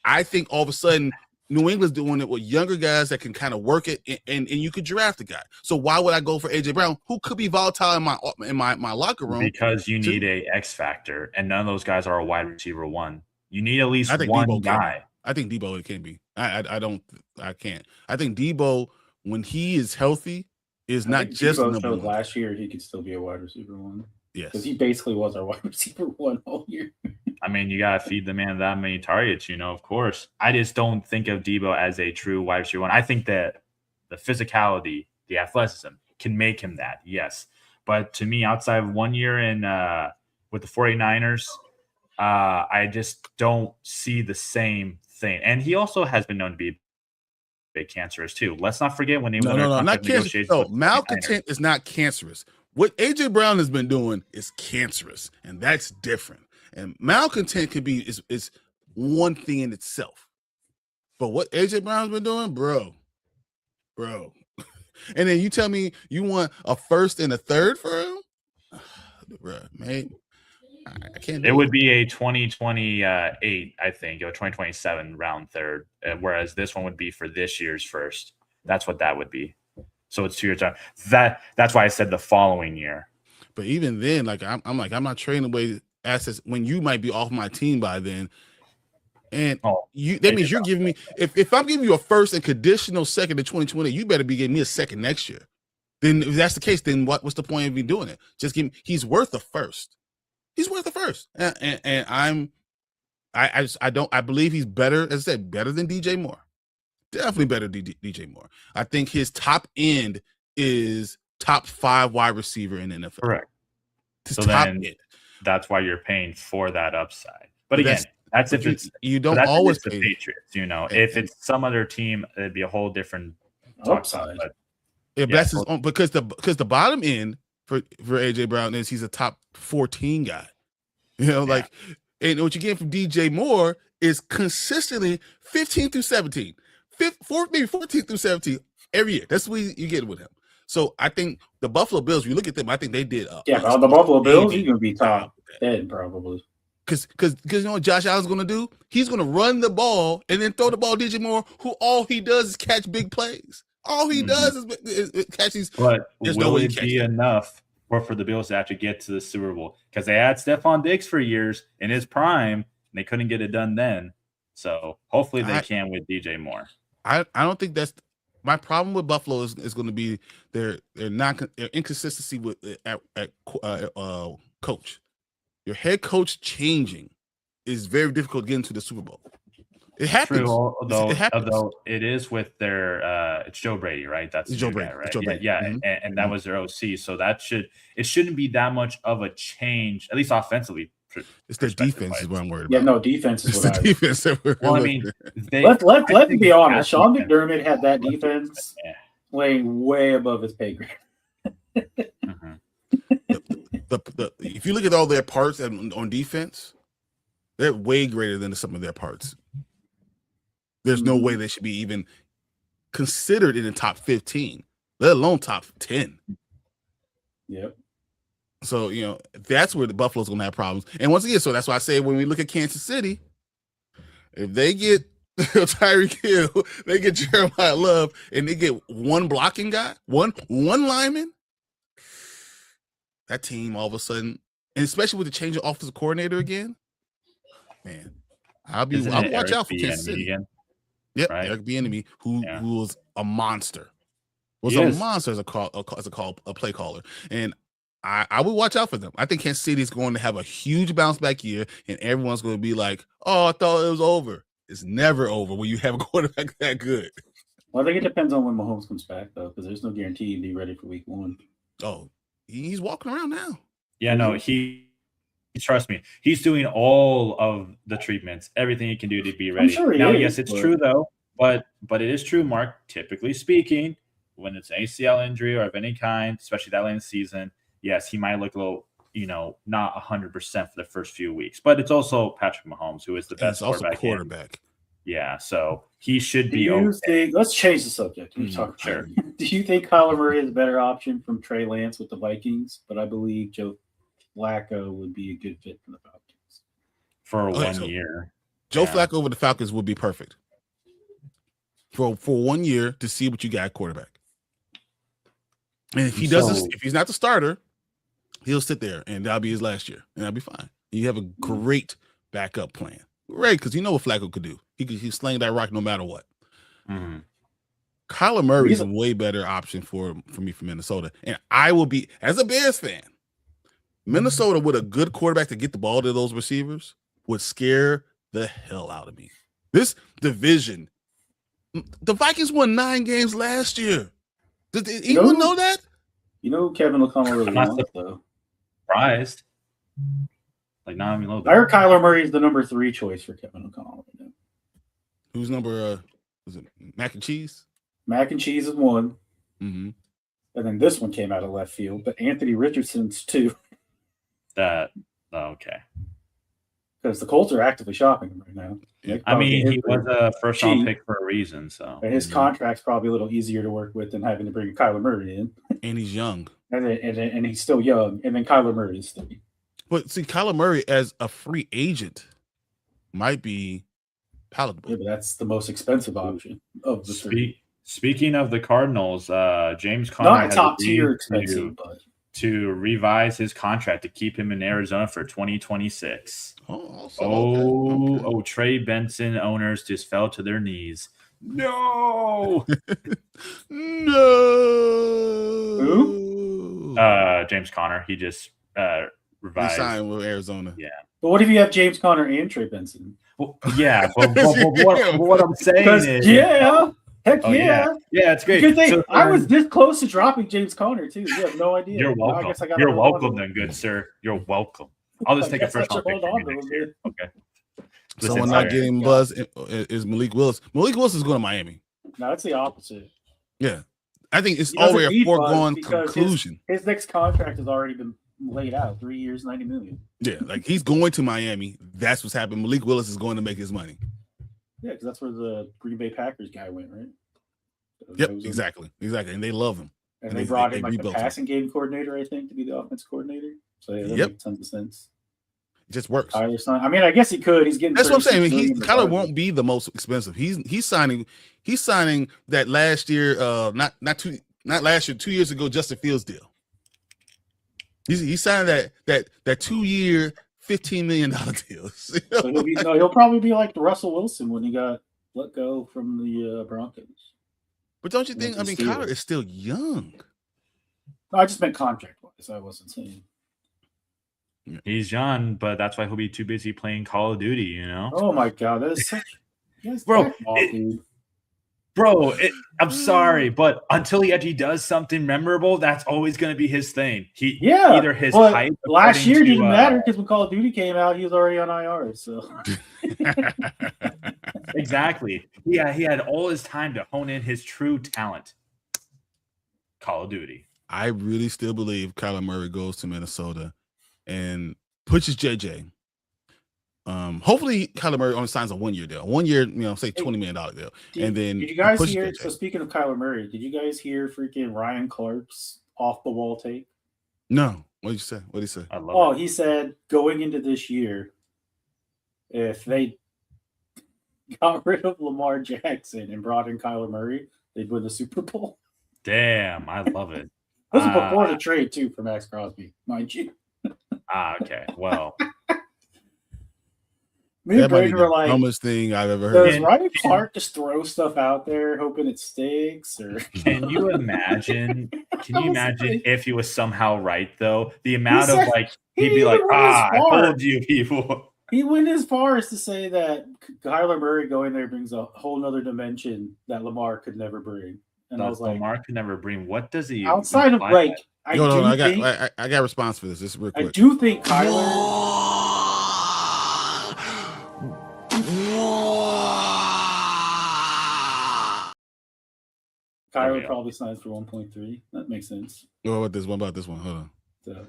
I think all of a sudden New England's doing it with younger guys that can kind of work it, and you could draft a guy. So why would I go for AJ Brown, who could be volatile in my locker room? Because you need a X factor, and none of those guys are a wide receiver 1. You need at least one guy. I think Deebo can be. I can't. I think Deebo, when he is healthy, is not just Deebo number showed 1. last year he could still be a wide receiver 1. Yes, because he basically was our wide receiver 1 all year. I mean, you gotta feed the man that many targets, of course. I just don't think of Deebo as a true wide receiver 1. I think that the physicality, the athleticism can make him that, yes. But to me, outside of 1 year in with the 49ers, I just don't see the same thing. And he also has been known to be big cancerous too. Let's not forget when he was not cancerous. No, malcontent is not cancerous. What AJ Brown has been doing is cancerous, and that's different. And malcontent could be is one thing in itself. But what AJ Brown's been doing, bro. And then you tell me you want a first and a third for him? Bro, man. I can't. It would be a 2028, I think, or 2027 round third, whereas this one would be for this year's first. That's what that would be. So it's 2 years time. That's why I said the following year. But even then, like I'm not trading away assets when you might be off my team by then. And that means you're giving me if I'm giving you a first and conditional second in 2020, you better be giving me a second next year. Then if that's the case, then what's the point of me doing it? Just give me. He's worth a first. He's worth the first, and I believe he's better, as I said, better than DJ Moore. Definitely better than DJ Moore. I think his top end is top 5 wide receiver in the NFL. Correct. So then that's why you're paying for that upside. But again, that's if it's you don't always pay the Patriots. If it's some other team, it'd be a whole different upside. That's his own, because the bottom end for AJ Brown is he's a top 14 guy. And what you get from DJ Moore is consistently 15 through 17, maybe 14 through 17 every year. That's what you get with him. So I think the Buffalo Bills, you look at them, I think they did. The Buffalo Bills, he's going to be top 10 probably. Because you know what Josh Allen's going to do? He's going to run the ball and then throw the ball to DJ Moore, who all he does is catch big plays. All he does is catch these. But will it be enough for the Bills to actually get to the Super Bowl? Because they had Stephon Diggs for years in his prime, and they couldn't get it done then. So hopefully they can with DJ Moore. I don't think that's my problem with Buffalo is going to be their inconsistency with at coach. Your head coach changing is very difficult to get into the Super Bowl. It happens. True, although it is with their it's Joe Brady, right? That's Joe Brady, guy, right? Joe Brady. Yeah, and that was their OC. So it shouldn't be that much of a change, at least offensively. It's their defense is what I'm worried about. Yeah, no, defense is what defense. Let's be honest. Sean McDermott had that defense playing way above his pay grade. If you look at all their parts on defense, they're way greater than some of their parts. There's no way they should be even considered in the top 15, let alone top 10. Yep. So, that's where the Buffalo's going to have problems. And once again, so that's why I say when we look at Kansas City, if they get Tyreek Hill, they get Jeremiah Love, and they get one blocking guy, one lineman, that team all of a sudden, and especially with the change of offensive coordinator again, man, I'll watch out for Kansas City again. Yep, right? Eric Bieniemy, who was a monster, monster as a play caller, and I would watch out for them. I think Kansas City is going to have a huge bounce back year, and everyone's going to be like, "Oh, I thought it was over." It's never over when you have a quarterback that good. Well, I think it depends on when Mahomes comes back, though, because there's no guarantee he'd be ready for week 1. Oh, he's walking around now. Yeah, no, he Trust me, he's doing all of the treatments, everything he can do to be ready. sure he Now, is, yes, it's but- true though, but it is true, Mark. Typically speaking, when it's an ACL injury or of any kind, especially that late in the season, yes, he might look a little, not 100% for the first few weeks. But it's also Patrick Mahomes, who is the And best it's also quarterback. Yeah, so he should be. Let's change the subject. Sure. Do you think Kyler Murray is a better option from Trey Lance with the Vikings? But I believe Joe Flacco would be a good fit for the Falcons for 1 year. Joe Flacco with the Falcons would be perfect for 1 year to see what you got at quarterback. And if if he's not the starter, he'll sit there and that'll be his last year, and that'll be fine. You have a great backup plan, right? Because you know what Flacco could do. He sling that rock no matter what. Mm-hmm. Kyler Murray is a way better option for me from Minnesota, and I will be, as a Bears fan, Minnesota with a good quarterback to get the ball to those receivers would scare the hell out of me. This division, the Vikings won 9 games last year. Did anyone know that? You know who Kevin O'Connell really wants, though? Surprised. Like, not even a little bit. I heard Kyler Murray is the number 3 choice for Kevin O'Connell right now. Who's number, was it Mac and Cheese? Mac and Cheese is 1. Mm-hmm. And then this one came out of left field, but Anthony Richardson's 2. Okay. Because the Colts are actively shopping him right now. I mean, he was a first-round pick for a reason, so. And his contract's probably a little easier to work with than having to bring Kyler Murray in. And he's young. And he's still young. And then Kyler Murray is 3. But see, Kyler Murray as a free agent might be palatable. Yeah, but that's the most expensive option of the 3. Speaking of the Cardinals, James Conner not top tier expensive, but to revise his contract to keep him in Arizona for 2026. Trey Benson owners just fell to their knees. No. No. Who? James Conner. He just revised. He signed with Arizona. Yeah. But what if you have James Conner and Trey Benson? Well, yeah, but what I'm saying is, heck yeah, it's great. Good thing I was this close to dropping James Conner too. You have no idea. You're welcome. You're welcome, then, good sir. You're welcome. I'll just take a first round pick from you next year. Okay. Someone not getting buzz is Malik Willis. Malik Willis is going to Miami. No, it's the opposite. Yeah, I think it's already a foregone conclusion. His next contract has already been laid out. 3 years, $90 million. Yeah, like he's going to Miami. That's what's happened. Malik Willis is going to make his money. Yeah, because that's where the Green Bay Packers guy went, right? Yep, exactly, and they love him. And they brought in like the passing game coordinator, I think, to be the offense coordinator. So yeah, that makes tons of sense. It just works. I mean, I guess he could. He's getting. That's what I'm saying. I mean, Kyler won't be the most expensive. He's signing that last year, not last year, 2 years ago, Justin Fields deal. He signed that 2 year, $15 million deal. So he'll probably be like the Russell Wilson when he got let go from the Broncos. But don't you think? I mean, Kyler is still young. No, I just meant contract-wise. I wasn't saying. He's young, but that's why he'll be too busy playing Call of Duty. You know. Oh my God, that is such. Bro, I'm sorry, but until he actually does something memorable, that's always going to be his thing. Either his hype. Last year didn't matter because when Call of Duty came out, he was already on IR. So exactly, yeah, he had all his time to hone in his true talent. Call of Duty. I really still believe Kyler Murray goes to Minnesota and pushes JJ. Hopefully Kyler Murray only signs a 1 year deal. 1 year, say $20 million deal. And then did you guys hear? So speaking of Kyler Murray, did you guys hear freaking Ryan Clark's off the wall take? No. What did you say? What did he say? I love it. He said going into this year, if they got rid of Lamar Jackson and brought in Kyler Murray, they'd win the Super Bowl. Damn, I love it. This was before the trade too for Max Crosby, mind you. Okay. Well. Me and Brady were like, dumbest thing I've ever heard. Does Ryan Clark just throw stuff out there hoping it sticks? Or can you imagine? If he was somehow right though? The amount of he'd be like, I told you people. He went as far as to say that Kyler Murray going there brings a whole nother dimension that Lamar could never bring. And I was like, Lamar could never bring. What does he outside I got a response for this. This is real I quick. do think Kyler. Kyler probably signs for 1.3. That makes sense. What about this? What about this one? Hold on. So.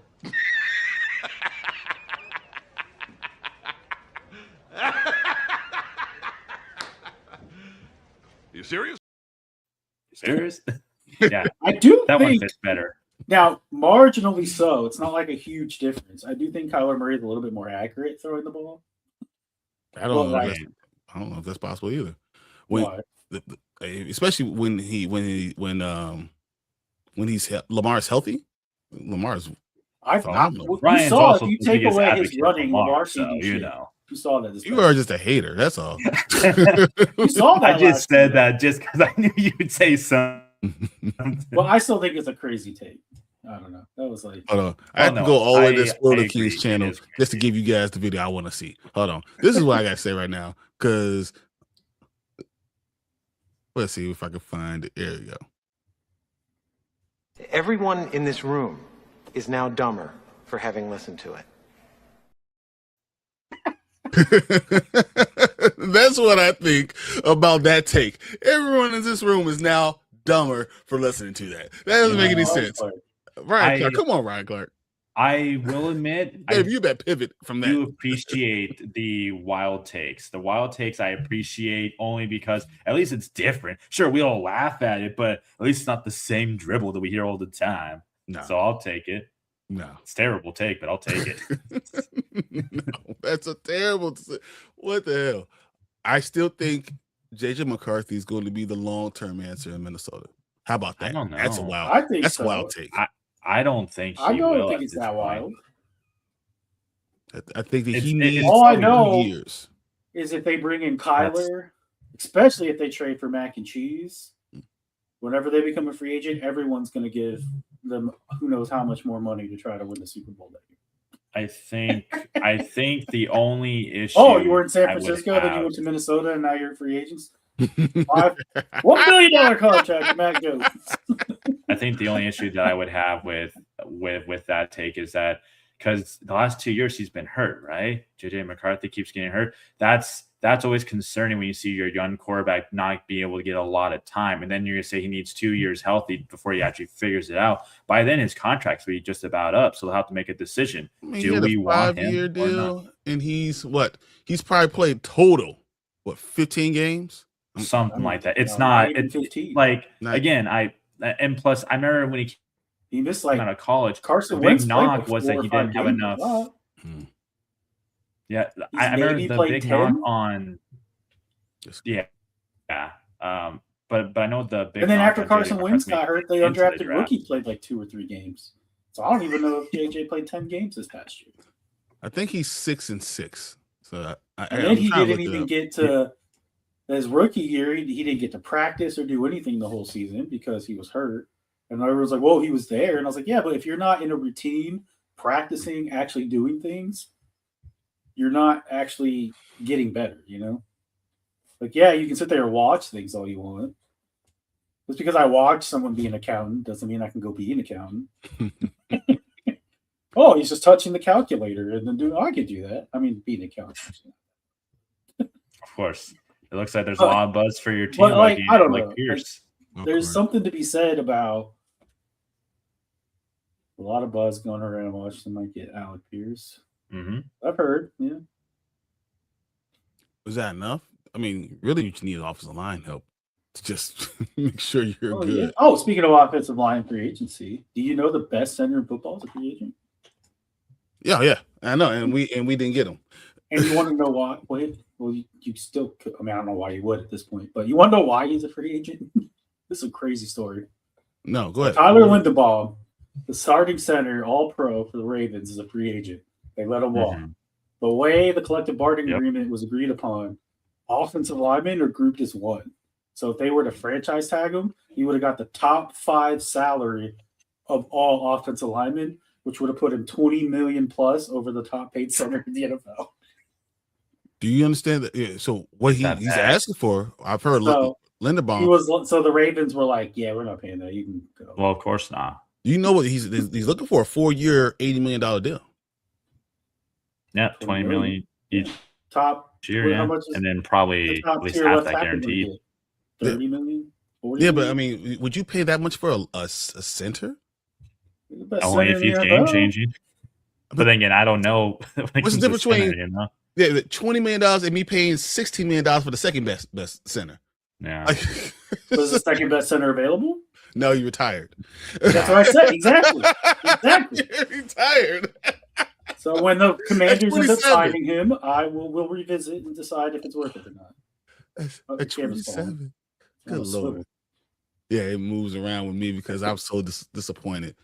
You serious? Serious? Yeah, I do that think one fits better. now, marginally so. It's not like a huge difference. I do think Kyler Murray is a little bit more accurate throwing the ball. I don't know if that's possible either. Especially when Lamar's healthy. Lamar's. You Ryan's saw also if you the take biggest away his advocate running, Lamar, Lamar so you know. You saw that. You are just a hater. That's all. You saw that. I just said that just because I knew you'd say something. Well, I still think it's a crazy take. I don't know. That was like. Hold on. I have to go all the way to Spoiler Kings channel just to give you guys the video I want to see. Hold on. This is what I got to say right now because let's see if I can find it. There you go. Everyone in this room is now dumber for having listened to it. That's what I think about that take. Everyone in this room is now dumber for listening to that. That doesn't make any sense. Ryan Clark, come on, Ryan Clark. I will admit, you bet pivot from that. I do appreciate the wild takes. The wild takes I appreciate only because at least it's different. Sure, we all laugh at it, but at least it's not the same dribble that we hear all the time. No. So I'll take it. No, it's a terrible take, but I'll take it. No, that's a terrible. What the hell? I still think JJ McCarthy is going to be the long-term answer in Minnesota. How about that? I don't know. That's a wild. I think that's so. a wild take. I don't think he I don't will think it's that wild. I think that he needs all I know years. Is if they bring in Kyler, especially if they trade for mac and cheese, whenever they become a free agent, everyone's going to give them who knows how much more money to try to win the Super Bowl that year. I think the only issue. Oh, you were in San Francisco, then you went to Minnesota, and now you're free agents. $1 million contract, Mac Jones. I think the only issue that I would have with that take is that because the last 2 years he's been hurt, right? JJ McCarthy keeps getting hurt. That's always concerning when you see your young quarterback not be able to get a lot of time, and then you're gonna say he needs 2 years healthy before he actually figures it out. By then, his contract's will be just about up, so they'll have to make a decision. Do we want him? 5-year deal, and he's what? He's probably played total 15 games, something like that. It's not. It's 15. Like again, and plus, I remember when he missed like out of college. Carson the big knock was that he didn't have enough. Yeah, I remember the big 10? knock on. Yeah. But I know the big. And then after Carson Wentz got hurt, the undrafted rookie played like 2 or 3 games. So I don't even know if JJ played 10 games this past year. I think he's 6-6. So and then he didn't even get to his rookie year. He didn't get to practice or do anything the whole season because he was hurt. And everyone's like, "Well, he was there," and I was like, "Yeah, but if you're not in a routine, practicing, actually doing things, you're not actually getting better, you know? Like, yeah, you can sit there and watch things all you want. Just because I watch someone be an accountant doesn't mean I can go be an accountant. Oh, he's just touching the calculator and then I could do that. I mean, be an accountant. Of course. It looks like there's a lot of buzz for your team. But like I don't know. Pierce. Like, there's something to be said about a lot of buzz going around watching them might get Alec Pierce. Mm-hmm. I've heard, yeah. Was that enough? I mean, really, you just need offensive line help to just make sure you're good. Yeah. Oh, speaking of offensive line free agency, do you know the best center in football is a free agent? Yeah, I know, and we didn't get him. And you want to know why? Well, you still could. I mean, I don't know why you would at this point, but you want to know why he's a free agent? This is a crazy story. No, go ahead. Tyler Linderbaum, the starting center, all pro for the Ravens, is a free agent. They let him walk. Mm-hmm. The way the collective bargaining agreement was agreed upon, offensive linemen are grouped as one. So if they were to franchise tag him, he would have got the top 5 salary of all offensive linemen, which would have put him $20 million plus over the top paid center in the NFL. Do you understand that? Yeah, so what he's asking for, I've heard Linderbaum. So the Ravens were like, "Yeah, we're not paying that. You can go." Well, of course not. You know what he's looking for? A 4-year, $80 million deal. Yeah, 20 million each Top year, how yeah, much is and then the probably top at least tier half left that tackle gonna guaranteed. get? 30 million? 40 Yeah, but I million? mean, would you pay that much for a center? The best Only center if in the he's game NFL. changing. But then again, I don't know. When it What's the comes to difference center, between you know? yeah, $20 million and me paying $16 million for the second best center? Yeah. Was the second best center available? No, you retired. That's what I said. Exactly. Exactly. You're retired. So when the Commanders end up 27. signing him, we'll revisit and decide if it's worth it or not. At 27. Good Lord. Yeah, it moves around with me because I'm so disappointed.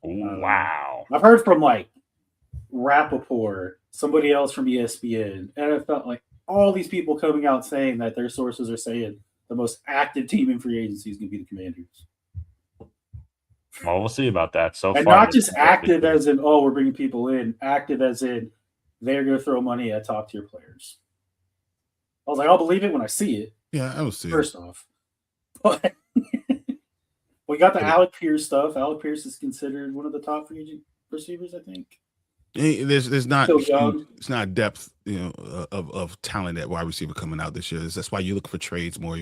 Wow. I've heard from like Rappaport, somebody else from ESPN, and it felt like all these people coming out saying that their sources are saying the most active team in free agency is going to be the Commanders. Well, we'll see about that. So and far, not just active as in, oh, we're bringing people in, active as in they're going to throw money at top tier players. I was like, I'll believe it when I see it. Yeah, I will see first off. But we got the Alec Pierce stuff. Alec Pierce is considered one of the top free agent receivers, I think. There's not young. it's not depth, of talent at wide receiver coming out this year. That's why you look for trades more.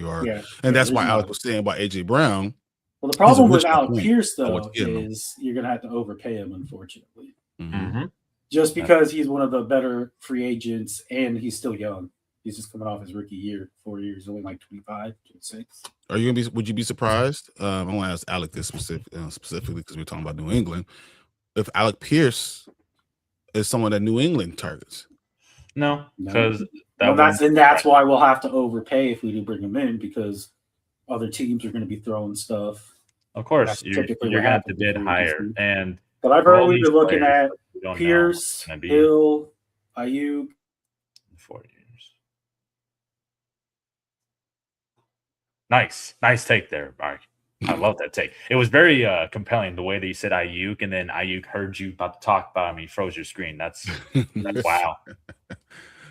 And that's why Alec was saying about AJ Brown. Well, the problem with Alec Pierce though is you're gonna have to overpay him, unfortunately. Mm-hmm. Just because he's one of the better free agents and he's still young. He's just coming off his rookie year, 4 years, only like 25, 26. Would you be surprised? I want to ask Alec this specifically because we're talking about New England. If Alec Pierce is someone that New England targets? No, because that's why we'll have to overpay if we do bring him in because other teams are going to be throwing stuff. Of course, you're going to have to bid higher. But I've heard we've been looking at Pierce, Hill, Ayuk. 4 years. Nice take there, Mark. I love that take. It was very compelling the way that you said Ayuk, and then Ayuk heard you about to talk about him. He froze your screen. That's wow.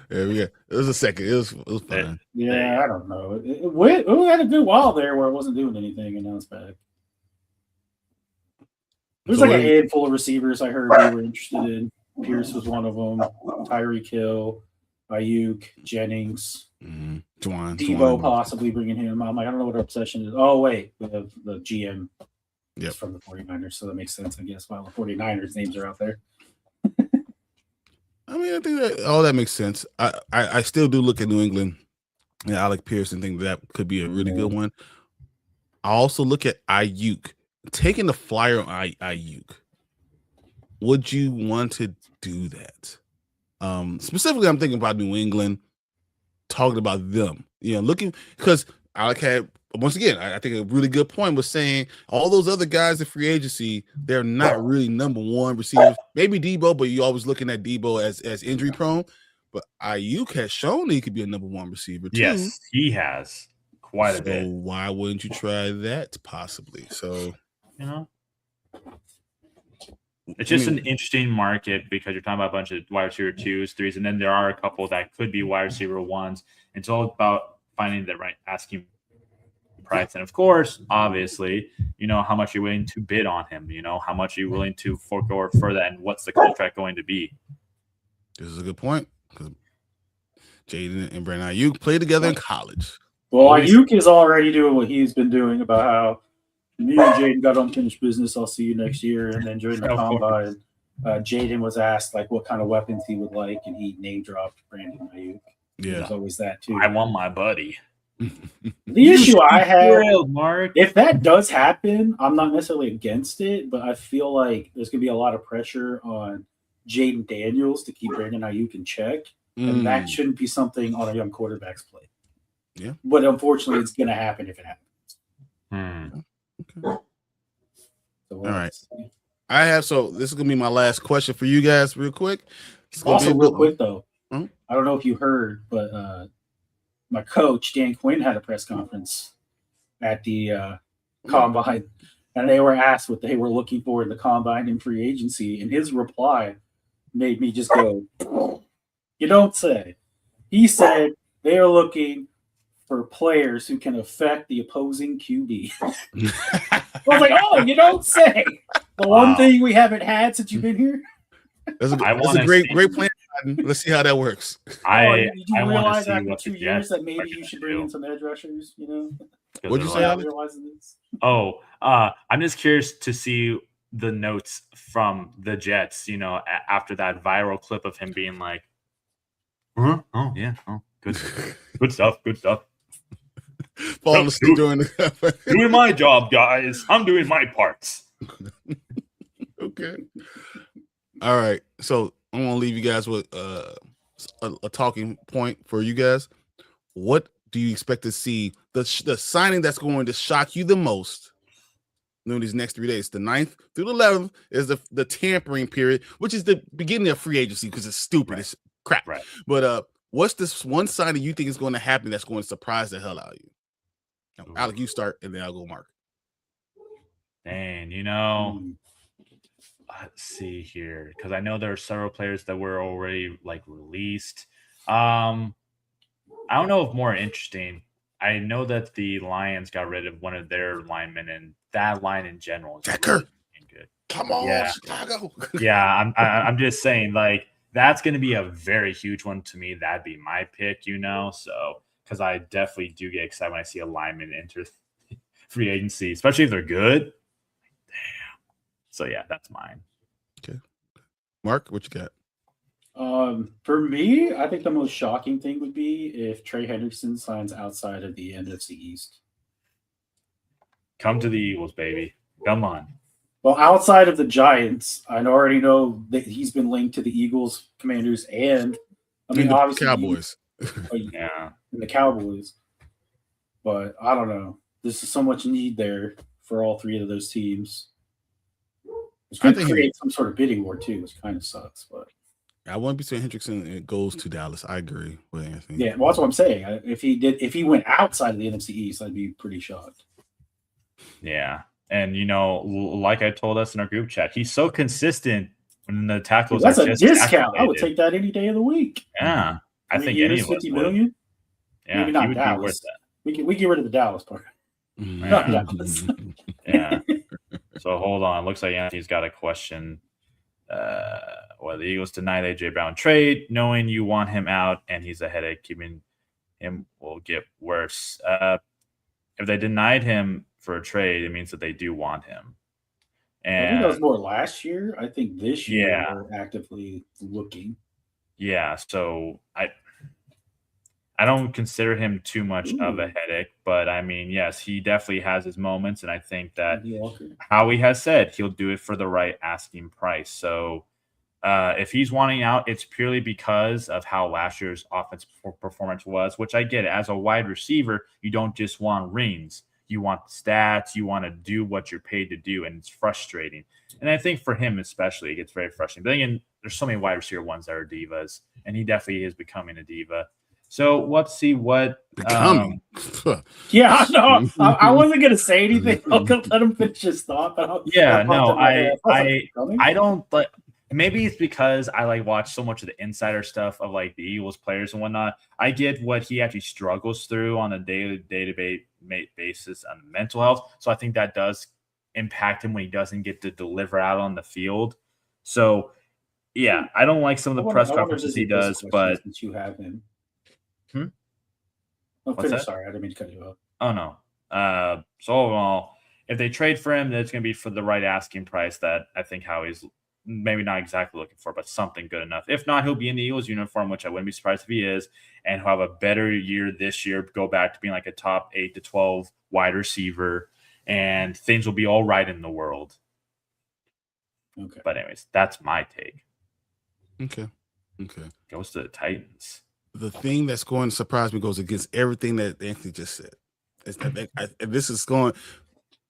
Yeah, it was a second. It was fine. Yeah, I don't know. We had a good while there where it wasn't doing anything, and now it's back. There's like a handful of receivers I heard we were interested in. Pierce was one of them. Tyreek Hill, Ayuk, Jennings. Debo possibly bringing him. I'm like, I don't know what our obsession is. Oh, wait. We have the GM from the 49ers, so that makes sense, I guess, while the 49ers names are out there. I mean, I think that all that makes sense. I still do look at New England and Alec Pierce and think that could be a really good one. I also look at Ayuk. Taking the flyer on Ayuk. Would you want to do that? Specifically, I'm thinking about New England, talking about them. Looking because Alec had once again, I think a really good point was saying all those other guys in free agency, they're not really number one receivers. Maybe Debo, but you're always looking at Debo as injury prone. But Ayuk has shown that he could be a number one receiver too. Yes, he has quite a bit. Why wouldn't you try that possibly? So it's just an interesting market because you're talking about a bunch of wide receiver 2s, 3s, and then there are a couple that could be wide receiver 1s. It's all about finding the right asking price. And of course, obviously, how much you're willing to bid on him, how much you're willing to forego for that, and what's the contract going to be. This is a good point because Jaden and Brandon Ayuk played together in college. Well, Ayuk is already doing what he's been doing about how me and Jaden got unfinished business. I'll see you next year. And then during the combine, Jaden was asked what kind of weapons he would like, and he name dropped Brandon Ayuk. Yeah, there's always that too. I want my buddy. The issue I have, Mark, if that does happen, I'm not necessarily against it, but I feel like there's going to be a lot of pressure on Jaden Daniels to keep Brandon Ayuk in check, and that shouldn't be something on a young quarterback's plate. Yeah, but unfortunately, it's going to happen if it happens. Okay. All right. So this is going to be my last question for you guys real quick. Also, real quick, though, I don't know if you heard, but my coach, Dan Quinn, had a press conference at the combine, and they were asked what they were looking for in the combine and free agency, and his reply made me just go, you don't say. He said they are looking for players who can affect the opposing QB. I was like, oh, you don't say. The one thing we haven't had since you've been here. That's a great plan. Let's see how that works. Did you realize after 2 years that maybe you should bring in some edge rushers? What'd you say, Alex? I'm just curious to see the notes from the Jets, after that viral clip of him being like, oh yeah, oh good stuff. Falling asleep during doing my job, guys. I'm doing my parts. Okay. All right. So I'm gonna leave you guys with a talking point for you guys. What do you expect to see the signing that's going to shock you the most in these next 3 days? The 9th through the 11th is the tampering period, which is the beginning of free agency because it's stupid. Right. It's crap. Right. But what's this one signing you think is going to happen that's going to surprise the hell out of you? Now, Alec, you start, and then I'll go Mark. Dang, let's see here, because I know there are several players that were already released. I don't know if more interesting. I know that the Lions got rid of one of their linemen, and that line in general is really good. Come on, Chicago. Yeah, I'm just saying, that's going to be a very huge one to me. That'd be my pick, So, because I definitely do get excited when I see a lineman enter free agency, especially if they're good. Damn. So yeah, that's mine. Okay, Mark, what you got? For me, I think the most shocking thing would be if Trey Hendrickson signs outside of the NFC East. Come to the Eagles, baby. Come on. Well, outside of the Giants, I already know that he's been linked to the Eagles, Commanders, and obviously Cowboys. Yeah, and the Cowboys. But I don't know. There's so much need there for all three of those teams. It's going to create some sort of bidding war too, which kind of sucks. But I wouldn't be saying Hendrickson goes to Dallas. I agree with Anthony. Yeah, well, that's what I'm saying. If he went outside of the NFC East, I'd be pretty shocked. Yeah. And, like I told us in our group chat, he's so consistent when the tackles that's are a just discount. activated. I would take that any day of the week. Yeah. I think any of us $50 million? Yeah, maybe not Dallas. We get rid of the Dallas part. Not Dallas. Yeah. So hold on. Looks like Anthony's got a question. The Eagles deny the AJ Brown trade, knowing you want him out and he's a headache. Keeping him will get worse. If they denied him for a trade, it means that they do want him. And I think that was more last year. I think this year we're actively looking. Yeah, so I don't consider him too much of a headache, but yes, he definitely has his moments, and I think that Howie has said he'll do it for the right asking price. So if he's wanting out, it's purely because of how last year's offensive performance was, which I get it. As a wide receiver, you don't just want rings. You want stats. You want to do what you're paid to do, and it's frustrating. And I think for him especially, it gets very frustrating. But again, there's so many wide receiver ones that are divas, and he definitely is becoming a diva. So let's see what becoming. Yeah, no, I wasn't gonna say anything. I'll let him finish his thought. I don't. But maybe it's because I watch so much of the insider stuff of the Eagles players and whatnot. I get what he actually struggles through on a day-to-day basis on mental health. So I think that does impact him when he doesn't get to deliver out on the field. So yeah, I don't like some of the press conferences he does, but you have him. Sorry, I didn't mean to cut you off. Oh no. So overall, if they trade for him, then it's going to be for the right asking price that I think Howie's maybe not exactly looking for, but something good enough. If not, he'll be in the Eagles uniform, which I wouldn't be surprised if he is, and he'll have a better year this year, go back to being a top 8 to 12 wide receiver, and things will be all right in the world. Okay. But anyways, that's my take. Okay. Goes to the Titans. The thing that's going to surprise me goes against everything that Anthony just said. This is going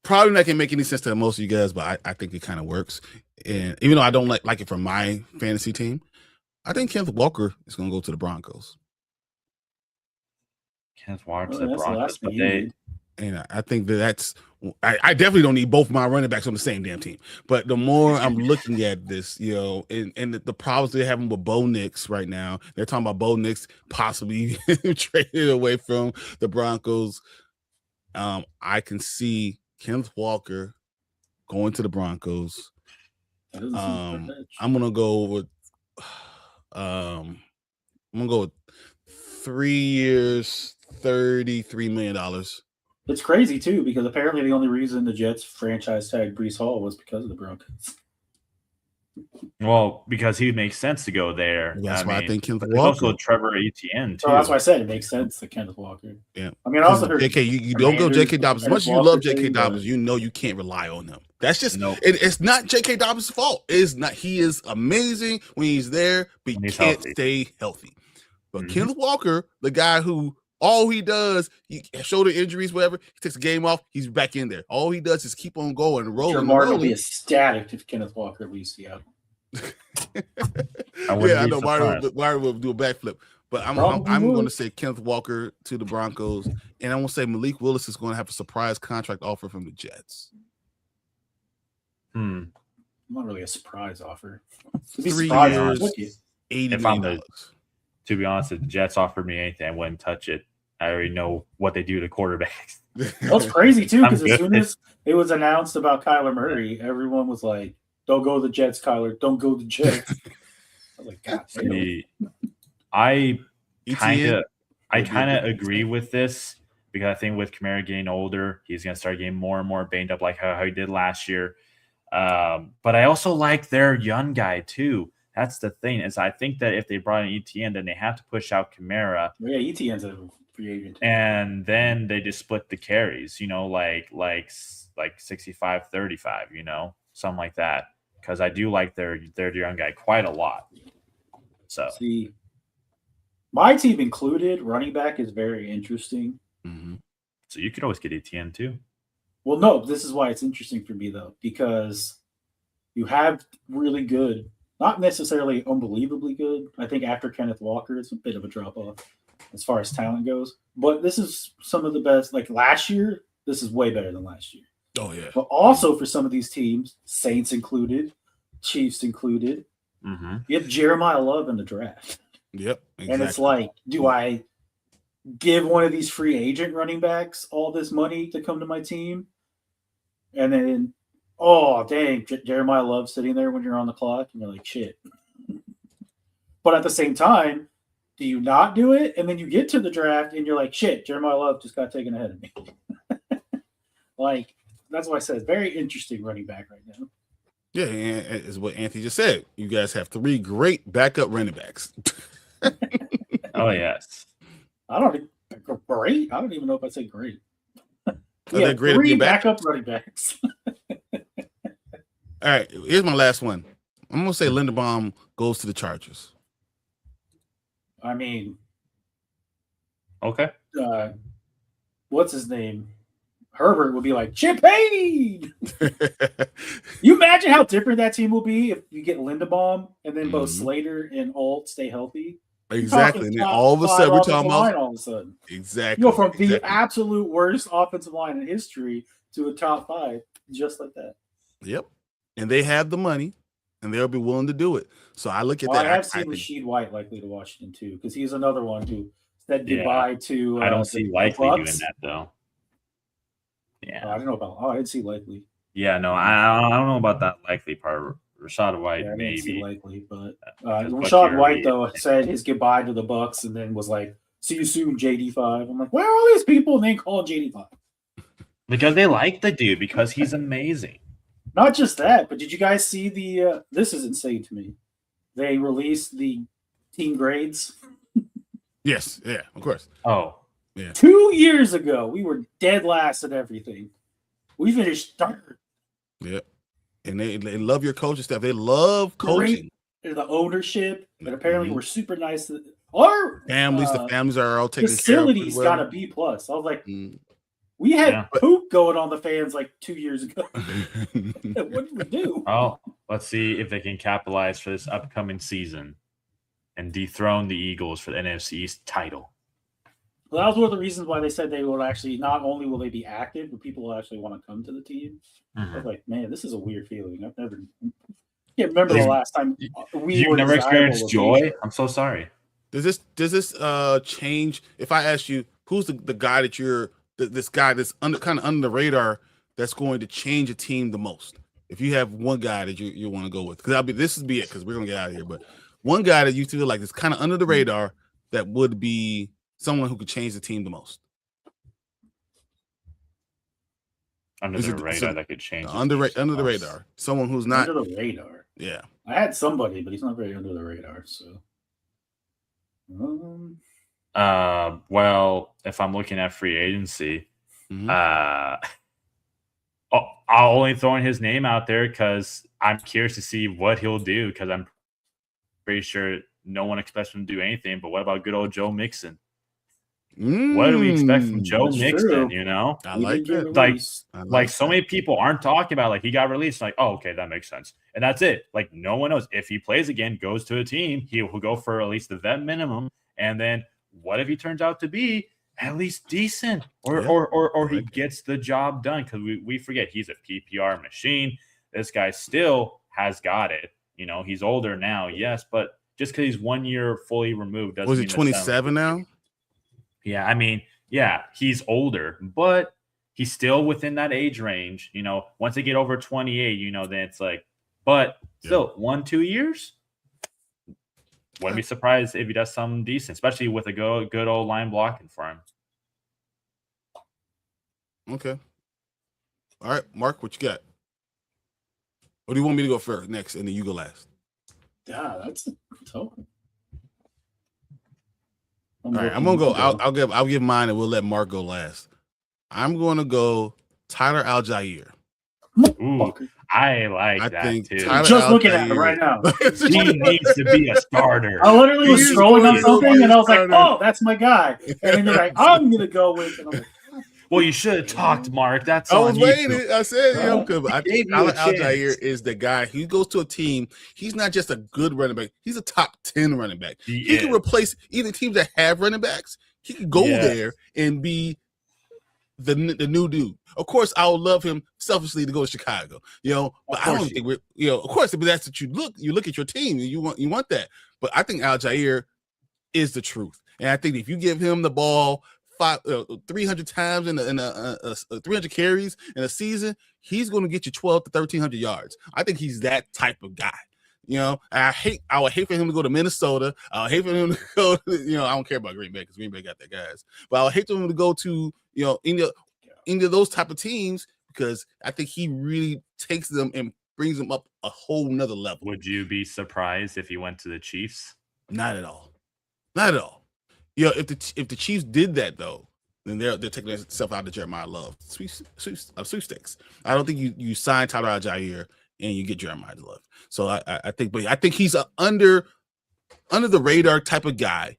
probably not going to make any sense to most of you guys, but I think it kind of works. And even though I don't like it for my fantasy team, I think Kenneth Walker is going to go to the Broncos. Kenneth Walker to the Broncos, but they And I think that's I definitely don't need both my running backs on the same damn team. But the more I'm looking at this, and the problems they're having with Bo Nix right now, they're talking about Bo Nix possibly traded away from the Broncos. I can see Kenneth Walker going to the Broncos. I'm gonna go with 3 years, $33 million. It's crazy too, because apparently the only reason the Jets franchise tagged Brees Hall was because of the Broncos. Well, because he makes sense to go there. That's why I think Kenneth Walker. Walker. Also Trevor Etienne too. So that's why I said it makes sense to Kenneth Walker. Yeah. I mean, I also heard JK. You don't go J.K. Dobbins. As much as you love J.K. Dobbins, you know you can't rely on him. That's just it's not J.K. Dobbins' fault. It's not. He is amazing when he's there, but he can't stay healthy. But Kenneth Walker, the guy who all he does, he shoulder injuries, whatever, he takes a game off, he's back in there. All he does is keep on going and rolling. Martin will be ecstatic if Kenneth Walker leaves Seattle. I know Martin will do a backflip, but I'm going to say Kenneth Walker to the Broncos, and I'm going to say Malik Willis is going to have a surprise contract offer from the Jets. Not really a surprise offer. 3 years, $80 million. To be honest, if the Jets offered me anything, I wouldn't touch it. I already know what they do to quarterbacks. That's crazy too, because as soon as it was announced about Kyler Murray, everyone was like, "Don't go to the Jets, Kyler. Don't go to the Jets." I was like, God damn. I kind of agree with this, because I think with Kamara getting older, he's going to start getting more and more banged up, like how he did last year. But I also like their young guy too. That's the thing, is I think that if they brought in Etienne, then they have to push out Kamara. Yeah, Etienne's a free agent. And then they just split the carries, like 65-35, something like that. Because I do like their young guy quite a lot. So see, my team included, running back is very interesting. Mm-hmm. So you could always get Etienne too. Well, no, this is why it's interesting for me though, because you have really good. Not necessarily unbelievably good. I think after Kenneth Walker, it's a bit of a drop-off as far as talent goes. But this is some of the best. Like last year, this is way better than last year. Oh, yeah. But also for some of these teams, Saints included, Chiefs included, you have Jeremiah Love in the draft. Yep, exactly. And it's like, do I give one of these free agent running backs all this money to come to my team? And then oh, dang, Jeremiah Love sitting there when you're on the clock, and you're like, shit. But at the same time, do you not do it? And then you get to the draft, and you're like, shit, Jeremiah Love just got taken ahead of me. Like, that's why I said it's very interesting running back right now. Yeah, and it's what Anthony just said. You guys have 3 great backup running backs. Oh, yes. Great? I don't even know if I said great. We have 3 backup running backs. All right, here's my last one. I'm going to say Linderbaum goes to the Chargers. I mean, okay. What's his name? Herbert would be like, champagne! You imagine how different that team will be if you get Linderbaum and then both Slater and Alt stay healthy? Exactly. And then all of a sudden, we're talking about all of a sudden. Exactly. You go from the absolute worst offensive line in history to a top 5, just like that. Yep. And they have the money, and they'll be willing to do it. So I look at that. I have seen Rashid White likely to Washington too, because he's another one who said goodbye to. I don't see likely doing that though. Yeah, I don't know about. I didn't see likely. Yeah, no, I don't know about that likely part. Rashad White, maybe likely, but Rashad White though said his goodbye to the Bucks, and then was like, "See you soon, JD5." I'm like, where are all these people? And they call JD5 because they like the dude because he's amazing. Not just that, but did you guys see the? This is insane to me. They released the team grades. Yes, yeah, of course. Oh, yeah. 2 years ago, we were dead last at everything. We finished third. Yeah, and they love your coaching staff. They love coaching. The ownership, but apparently we're super nice. Our families, the families are all taking care of. Facilities got a B+. I was like. We had poop going on the fans like 2 years ago. What did we do? Oh, let's see if they can capitalize for this upcoming season and dethrone the Eagles for the NFC East title. Well, that was one of the reasons why they said they would actually not only will they be active, but people will actually want to come to the team. I was like, man, this is a weird feeling. I've never can't remember the last time You've never experienced joy. I'm so sorry. Does this change if I ask you who's the guy that you're this guy that's kind of under the radar that's going to change a team the most? If you have one guy that you want to go with, because this would be it, because we're gonna get out of here. But one guy that you feel like is kind of under the radar that would be someone who could change the team the most. Under the radar that could change. Under the radar. Someone who's not under the radar. Yeah. I had somebody, but he's not very under the radar. So well, if I'm looking at free agency, I'll only throw in his name out there because I'm curious to see what he'll do, because I'm pretty sure no one expects him to do anything. But what about good old Joe Mixon? What do we expect from Joe Mixon? True. You know, I like that. Like so many people aren't talking about, like, he got released. Like, oh, okay, that makes sense, and that's it. Like, no one knows if he plays again, goes to a team, he will go for at least the vet minimum, and then what if he turns out to be at least decent, or he gets the job done? Because we forget he's a PPR machine. This guy still has got it. You know, he's older now, yes, but just because he's 1 year fully removed doesn't mean. Was he 27 now? Yeah, I mean, yeah, he's older, but he's still within that age range. You know, once they get over 28, you know, then it's like, but still 1-2 years. Wouldn't be surprised if he does something decent, especially with a good old line blocking for him. Okay. All right, Mark, what you got? Or do you want me to go first next, and then you go last? Yeah, that's tough. All right, I'm gonna go. I'll give mine, and we'll let Mark go last. I'm gonna go Tyler Algier. Ooh, I like that too. I'm just looking at it right now. He needs to be a starter. I literally was scrolling on something, and I was like, "Oh, that's my guy." And then you're like, "I'm gonna go with." And I'm like, well, you should have talked, Mark. That's I was waiting. I said, I think Tyler Algier is the guy. He goes to a team. He's not just a good running back. He's a top 10 running back. He can replace even teams that have running backs. He could go there and be the new dude. Of course, I would love him selfishly to go to Chicago. You know, but I don't think we're. You know, of course, but that's what you look. You look at your team. And you want that. But I think Algier is the truth, and I think if you give him the ball 300 times in a 300 carries in a season, he's going to get you 12 to 1,300 yards. I think he's that type of guy. You know, I would hate for him to go to Minnesota. I would hate for him to go to, I don't care about Green Bay because Green Bay got their guys. But I would hate for him to go to, any of those type of teams, because I think he really takes them and brings them up a whole nother level. Would you be surprised if he went to the Chiefs? Not at all. Not at all. If the Chiefs did that though, then they're taking themselves out of Jeremiah Love sweepstakes. I don't think you sign Tyler Algier and you get Jeremiah Love. So I think he's an under the radar type of guy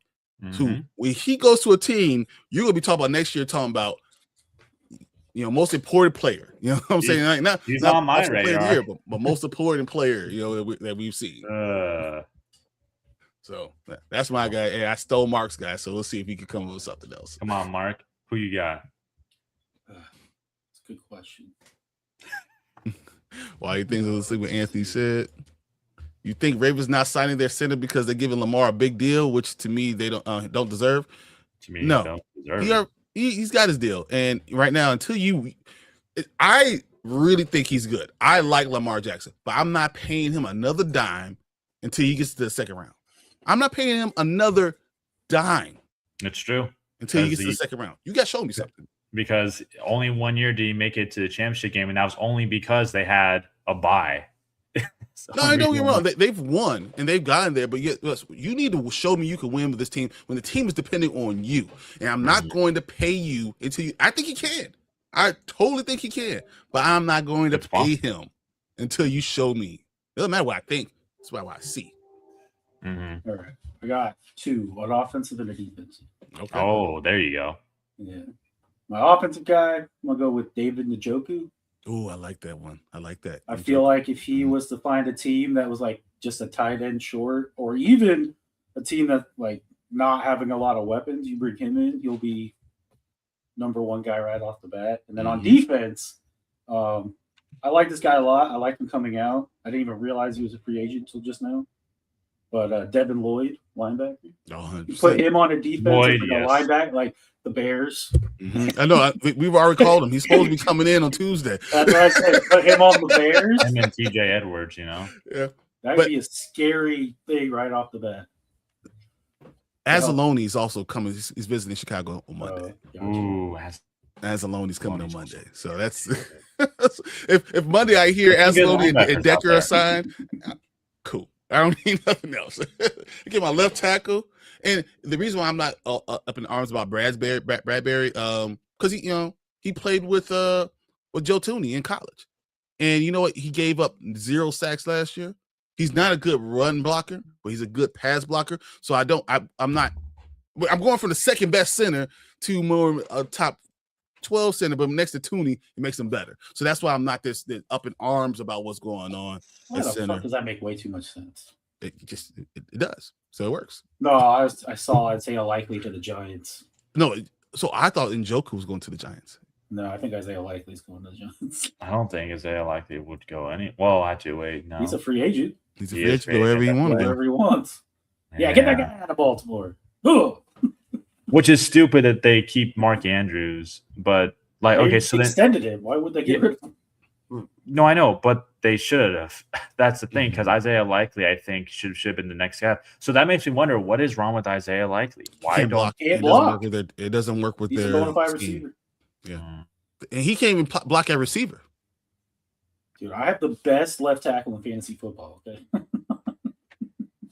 who, when he goes to a team, you're gonna be talking about next year, talking about most important player. You know what I'm saying? Like he's not on my radar, year, but most important player that we've seen. So that's my guy. Hey, I stole Mark's guy, so we'll see if he can come up with something else. Come on, Mark. Who you got? That's a good question. Why you think let's see what Anthony said? You think Ravens not signing their center because they're giving Lamar a big deal, which to me they don't deserve? To me, no, don't deserve he's got his deal, and right now I really think he's good. I like Lamar Jackson, but I'm not paying him another dime until he gets to the second round. I'm not paying him another dime. It's true. Until he gets to the second round. You got to show me something. Because only 1 year did he make it to the championship game, and that was only because they had a bye. No, don't get me wrong. They've won, and they've gotten there. But you need to show me you can win with this team when the team is depending on you. And I'm not going to pay you until you – I think he can. I totally think he can. But I'm not going to pay him until you show me. It doesn't matter what I think. It's about what I see. All right. I got two, one offensive and a defensive. Okay. Oh, there you go. Yeah. My offensive guy, I'm going to go with David Njoku. Oh, I like that one. I like that. I feel like if he was to find a team that was like just a tight end short, or even a team that like not having a lot of weapons, you bring him in, you'll be number one guy right off the bat. And then on defense, I like this guy a lot. I like him coming out. I didn't even realize he was a free agent until just now. But Devin Lloyd, linebacker. You put him on a defense Lloyd, a linebacker, like the Bears. I know. We've already called him. He's supposed to be coming in on Tuesday. That's what I said. Put him on the Bears. And then TJ Edwards, you know. Yeah. That would be a scary thing right off the bat. Azzalone is also coming. He's visiting Chicago on Monday. Ooh, Azzalone's coming on Monday. So that's if Monday I hear Azzalone and Decker are signed, cool. I don't need nothing else. I get my left tackle, and the reason why I'm not up in arms about Bradbury, because he played with Joe Tooney in college, and you know what? He gave up 0 sacks last year. He's not a good run blocker, but he's a good pass blocker. So I'm going from the second best center to more top 12 center, but next to Tooney, it makes him better. So that's why I'm not this up in arms about what's going on. Why the fuck does that make way too much sense? It does. So it works. No, I saw Isaiah Likely to the Giants. No, so I thought Njoku was going to the Giants. No, I think Isaiah Likely's going to the Giants. I don't think Isaiah Likely would go any. Well, actually, wait, no. He's a free agent. He's a free agent. Go wherever he wants. Wherever he wants. Yeah, get that guy out of Baltimore. Ugh. Which is stupid that they keep Mark Andrews, but like, They okay, so then extended him. Why would they get rid of him? no, I know, but they should have. That's the thing, because Isaiah Likely, I think, should have been the next guy. So that makes me wonder, what is wrong with Isaiah Likely? Why Can't don't block. Can't block. It doesn't work with He's a their bona fide scheme. receiver. Yeah, and he can't even block at receiver. Dude, I have the best left tackle in fantasy football. Okay.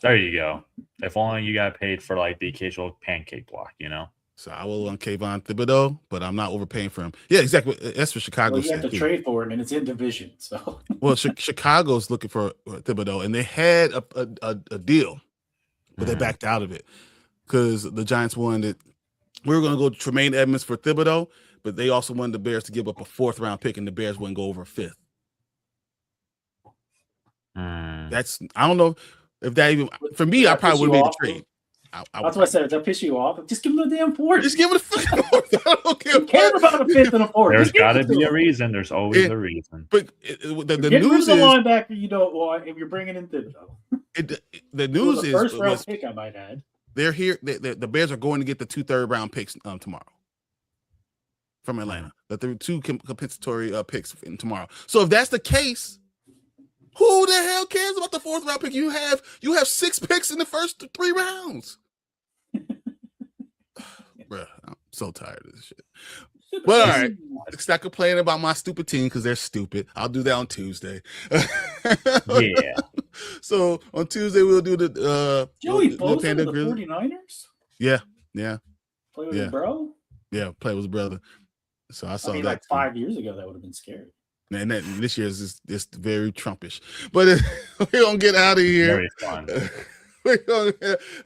There you go. If only you got paid for like the occasional pancake block, you know. So I will on Kayvon Thibodeau, but I'm not overpaying for him. Yeah, exactly. That's what Chicago Well, you said. have to trade for him, and it's in division. So Well, Chicago's looking for Thibodeau, and they had a deal, but they backed out of it because the Giants wanted we were going to go Tremaine Edmonds for Thibodeau, but they also wanted the Bears to give up a 4th round pick, and the Bears wouldn't go over a 5th. That's I don't know if that even for me. I probably would have made the trade. That's what I said. Does that piss you off? Just give him the damn 4th. Just give it a fucking 4th. I don't care. Who cares about a 5th and a 4th? There's got to be a reason. There's always a reason. But the Get news rid of the is linebacker you don't want if you're bringing in Thibodeau. The news is first round pick, I might add. They're here. The Bears are going to get the 2 third-round picks tomorrow from Atlanta. That the 2 compensatory picks tomorrow. So if that's the case, who the hell cares about the 4th round pick? You have 6 picks in the first 3 rounds. Bruh, I'm so tired of this shit. But all right, stop complaining about my stupid team because they're stupid. I'll do that on Tuesday. Yeah. So on Tuesday we'll do the Joey the Bosa Panda the Grizzly. 49ers? Yeah. Play with his bro? Yeah, play with his brother. So I saw that like too. 5 years ago, that would have been scary. And this year is just very Trumpish. But we're gonna get out of here. Very fun.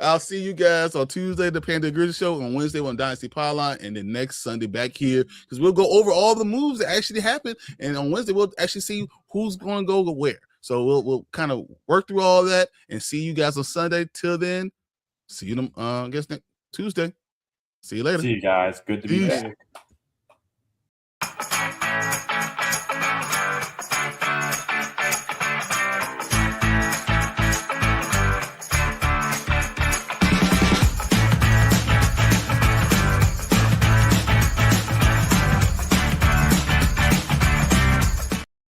I'll see you guys on Tuesday, the Panda Grizzly Show, on Wednesday on Dynasty Pylon, and then next Sunday back here because we'll go over all the moves that actually happened. And on Wednesday, we'll actually see who's going to go where. So we'll kind of work through all that and see you guys on Sunday. Till then, see you I guess next Tuesday. See you later. See you guys. Good to be Peace. back.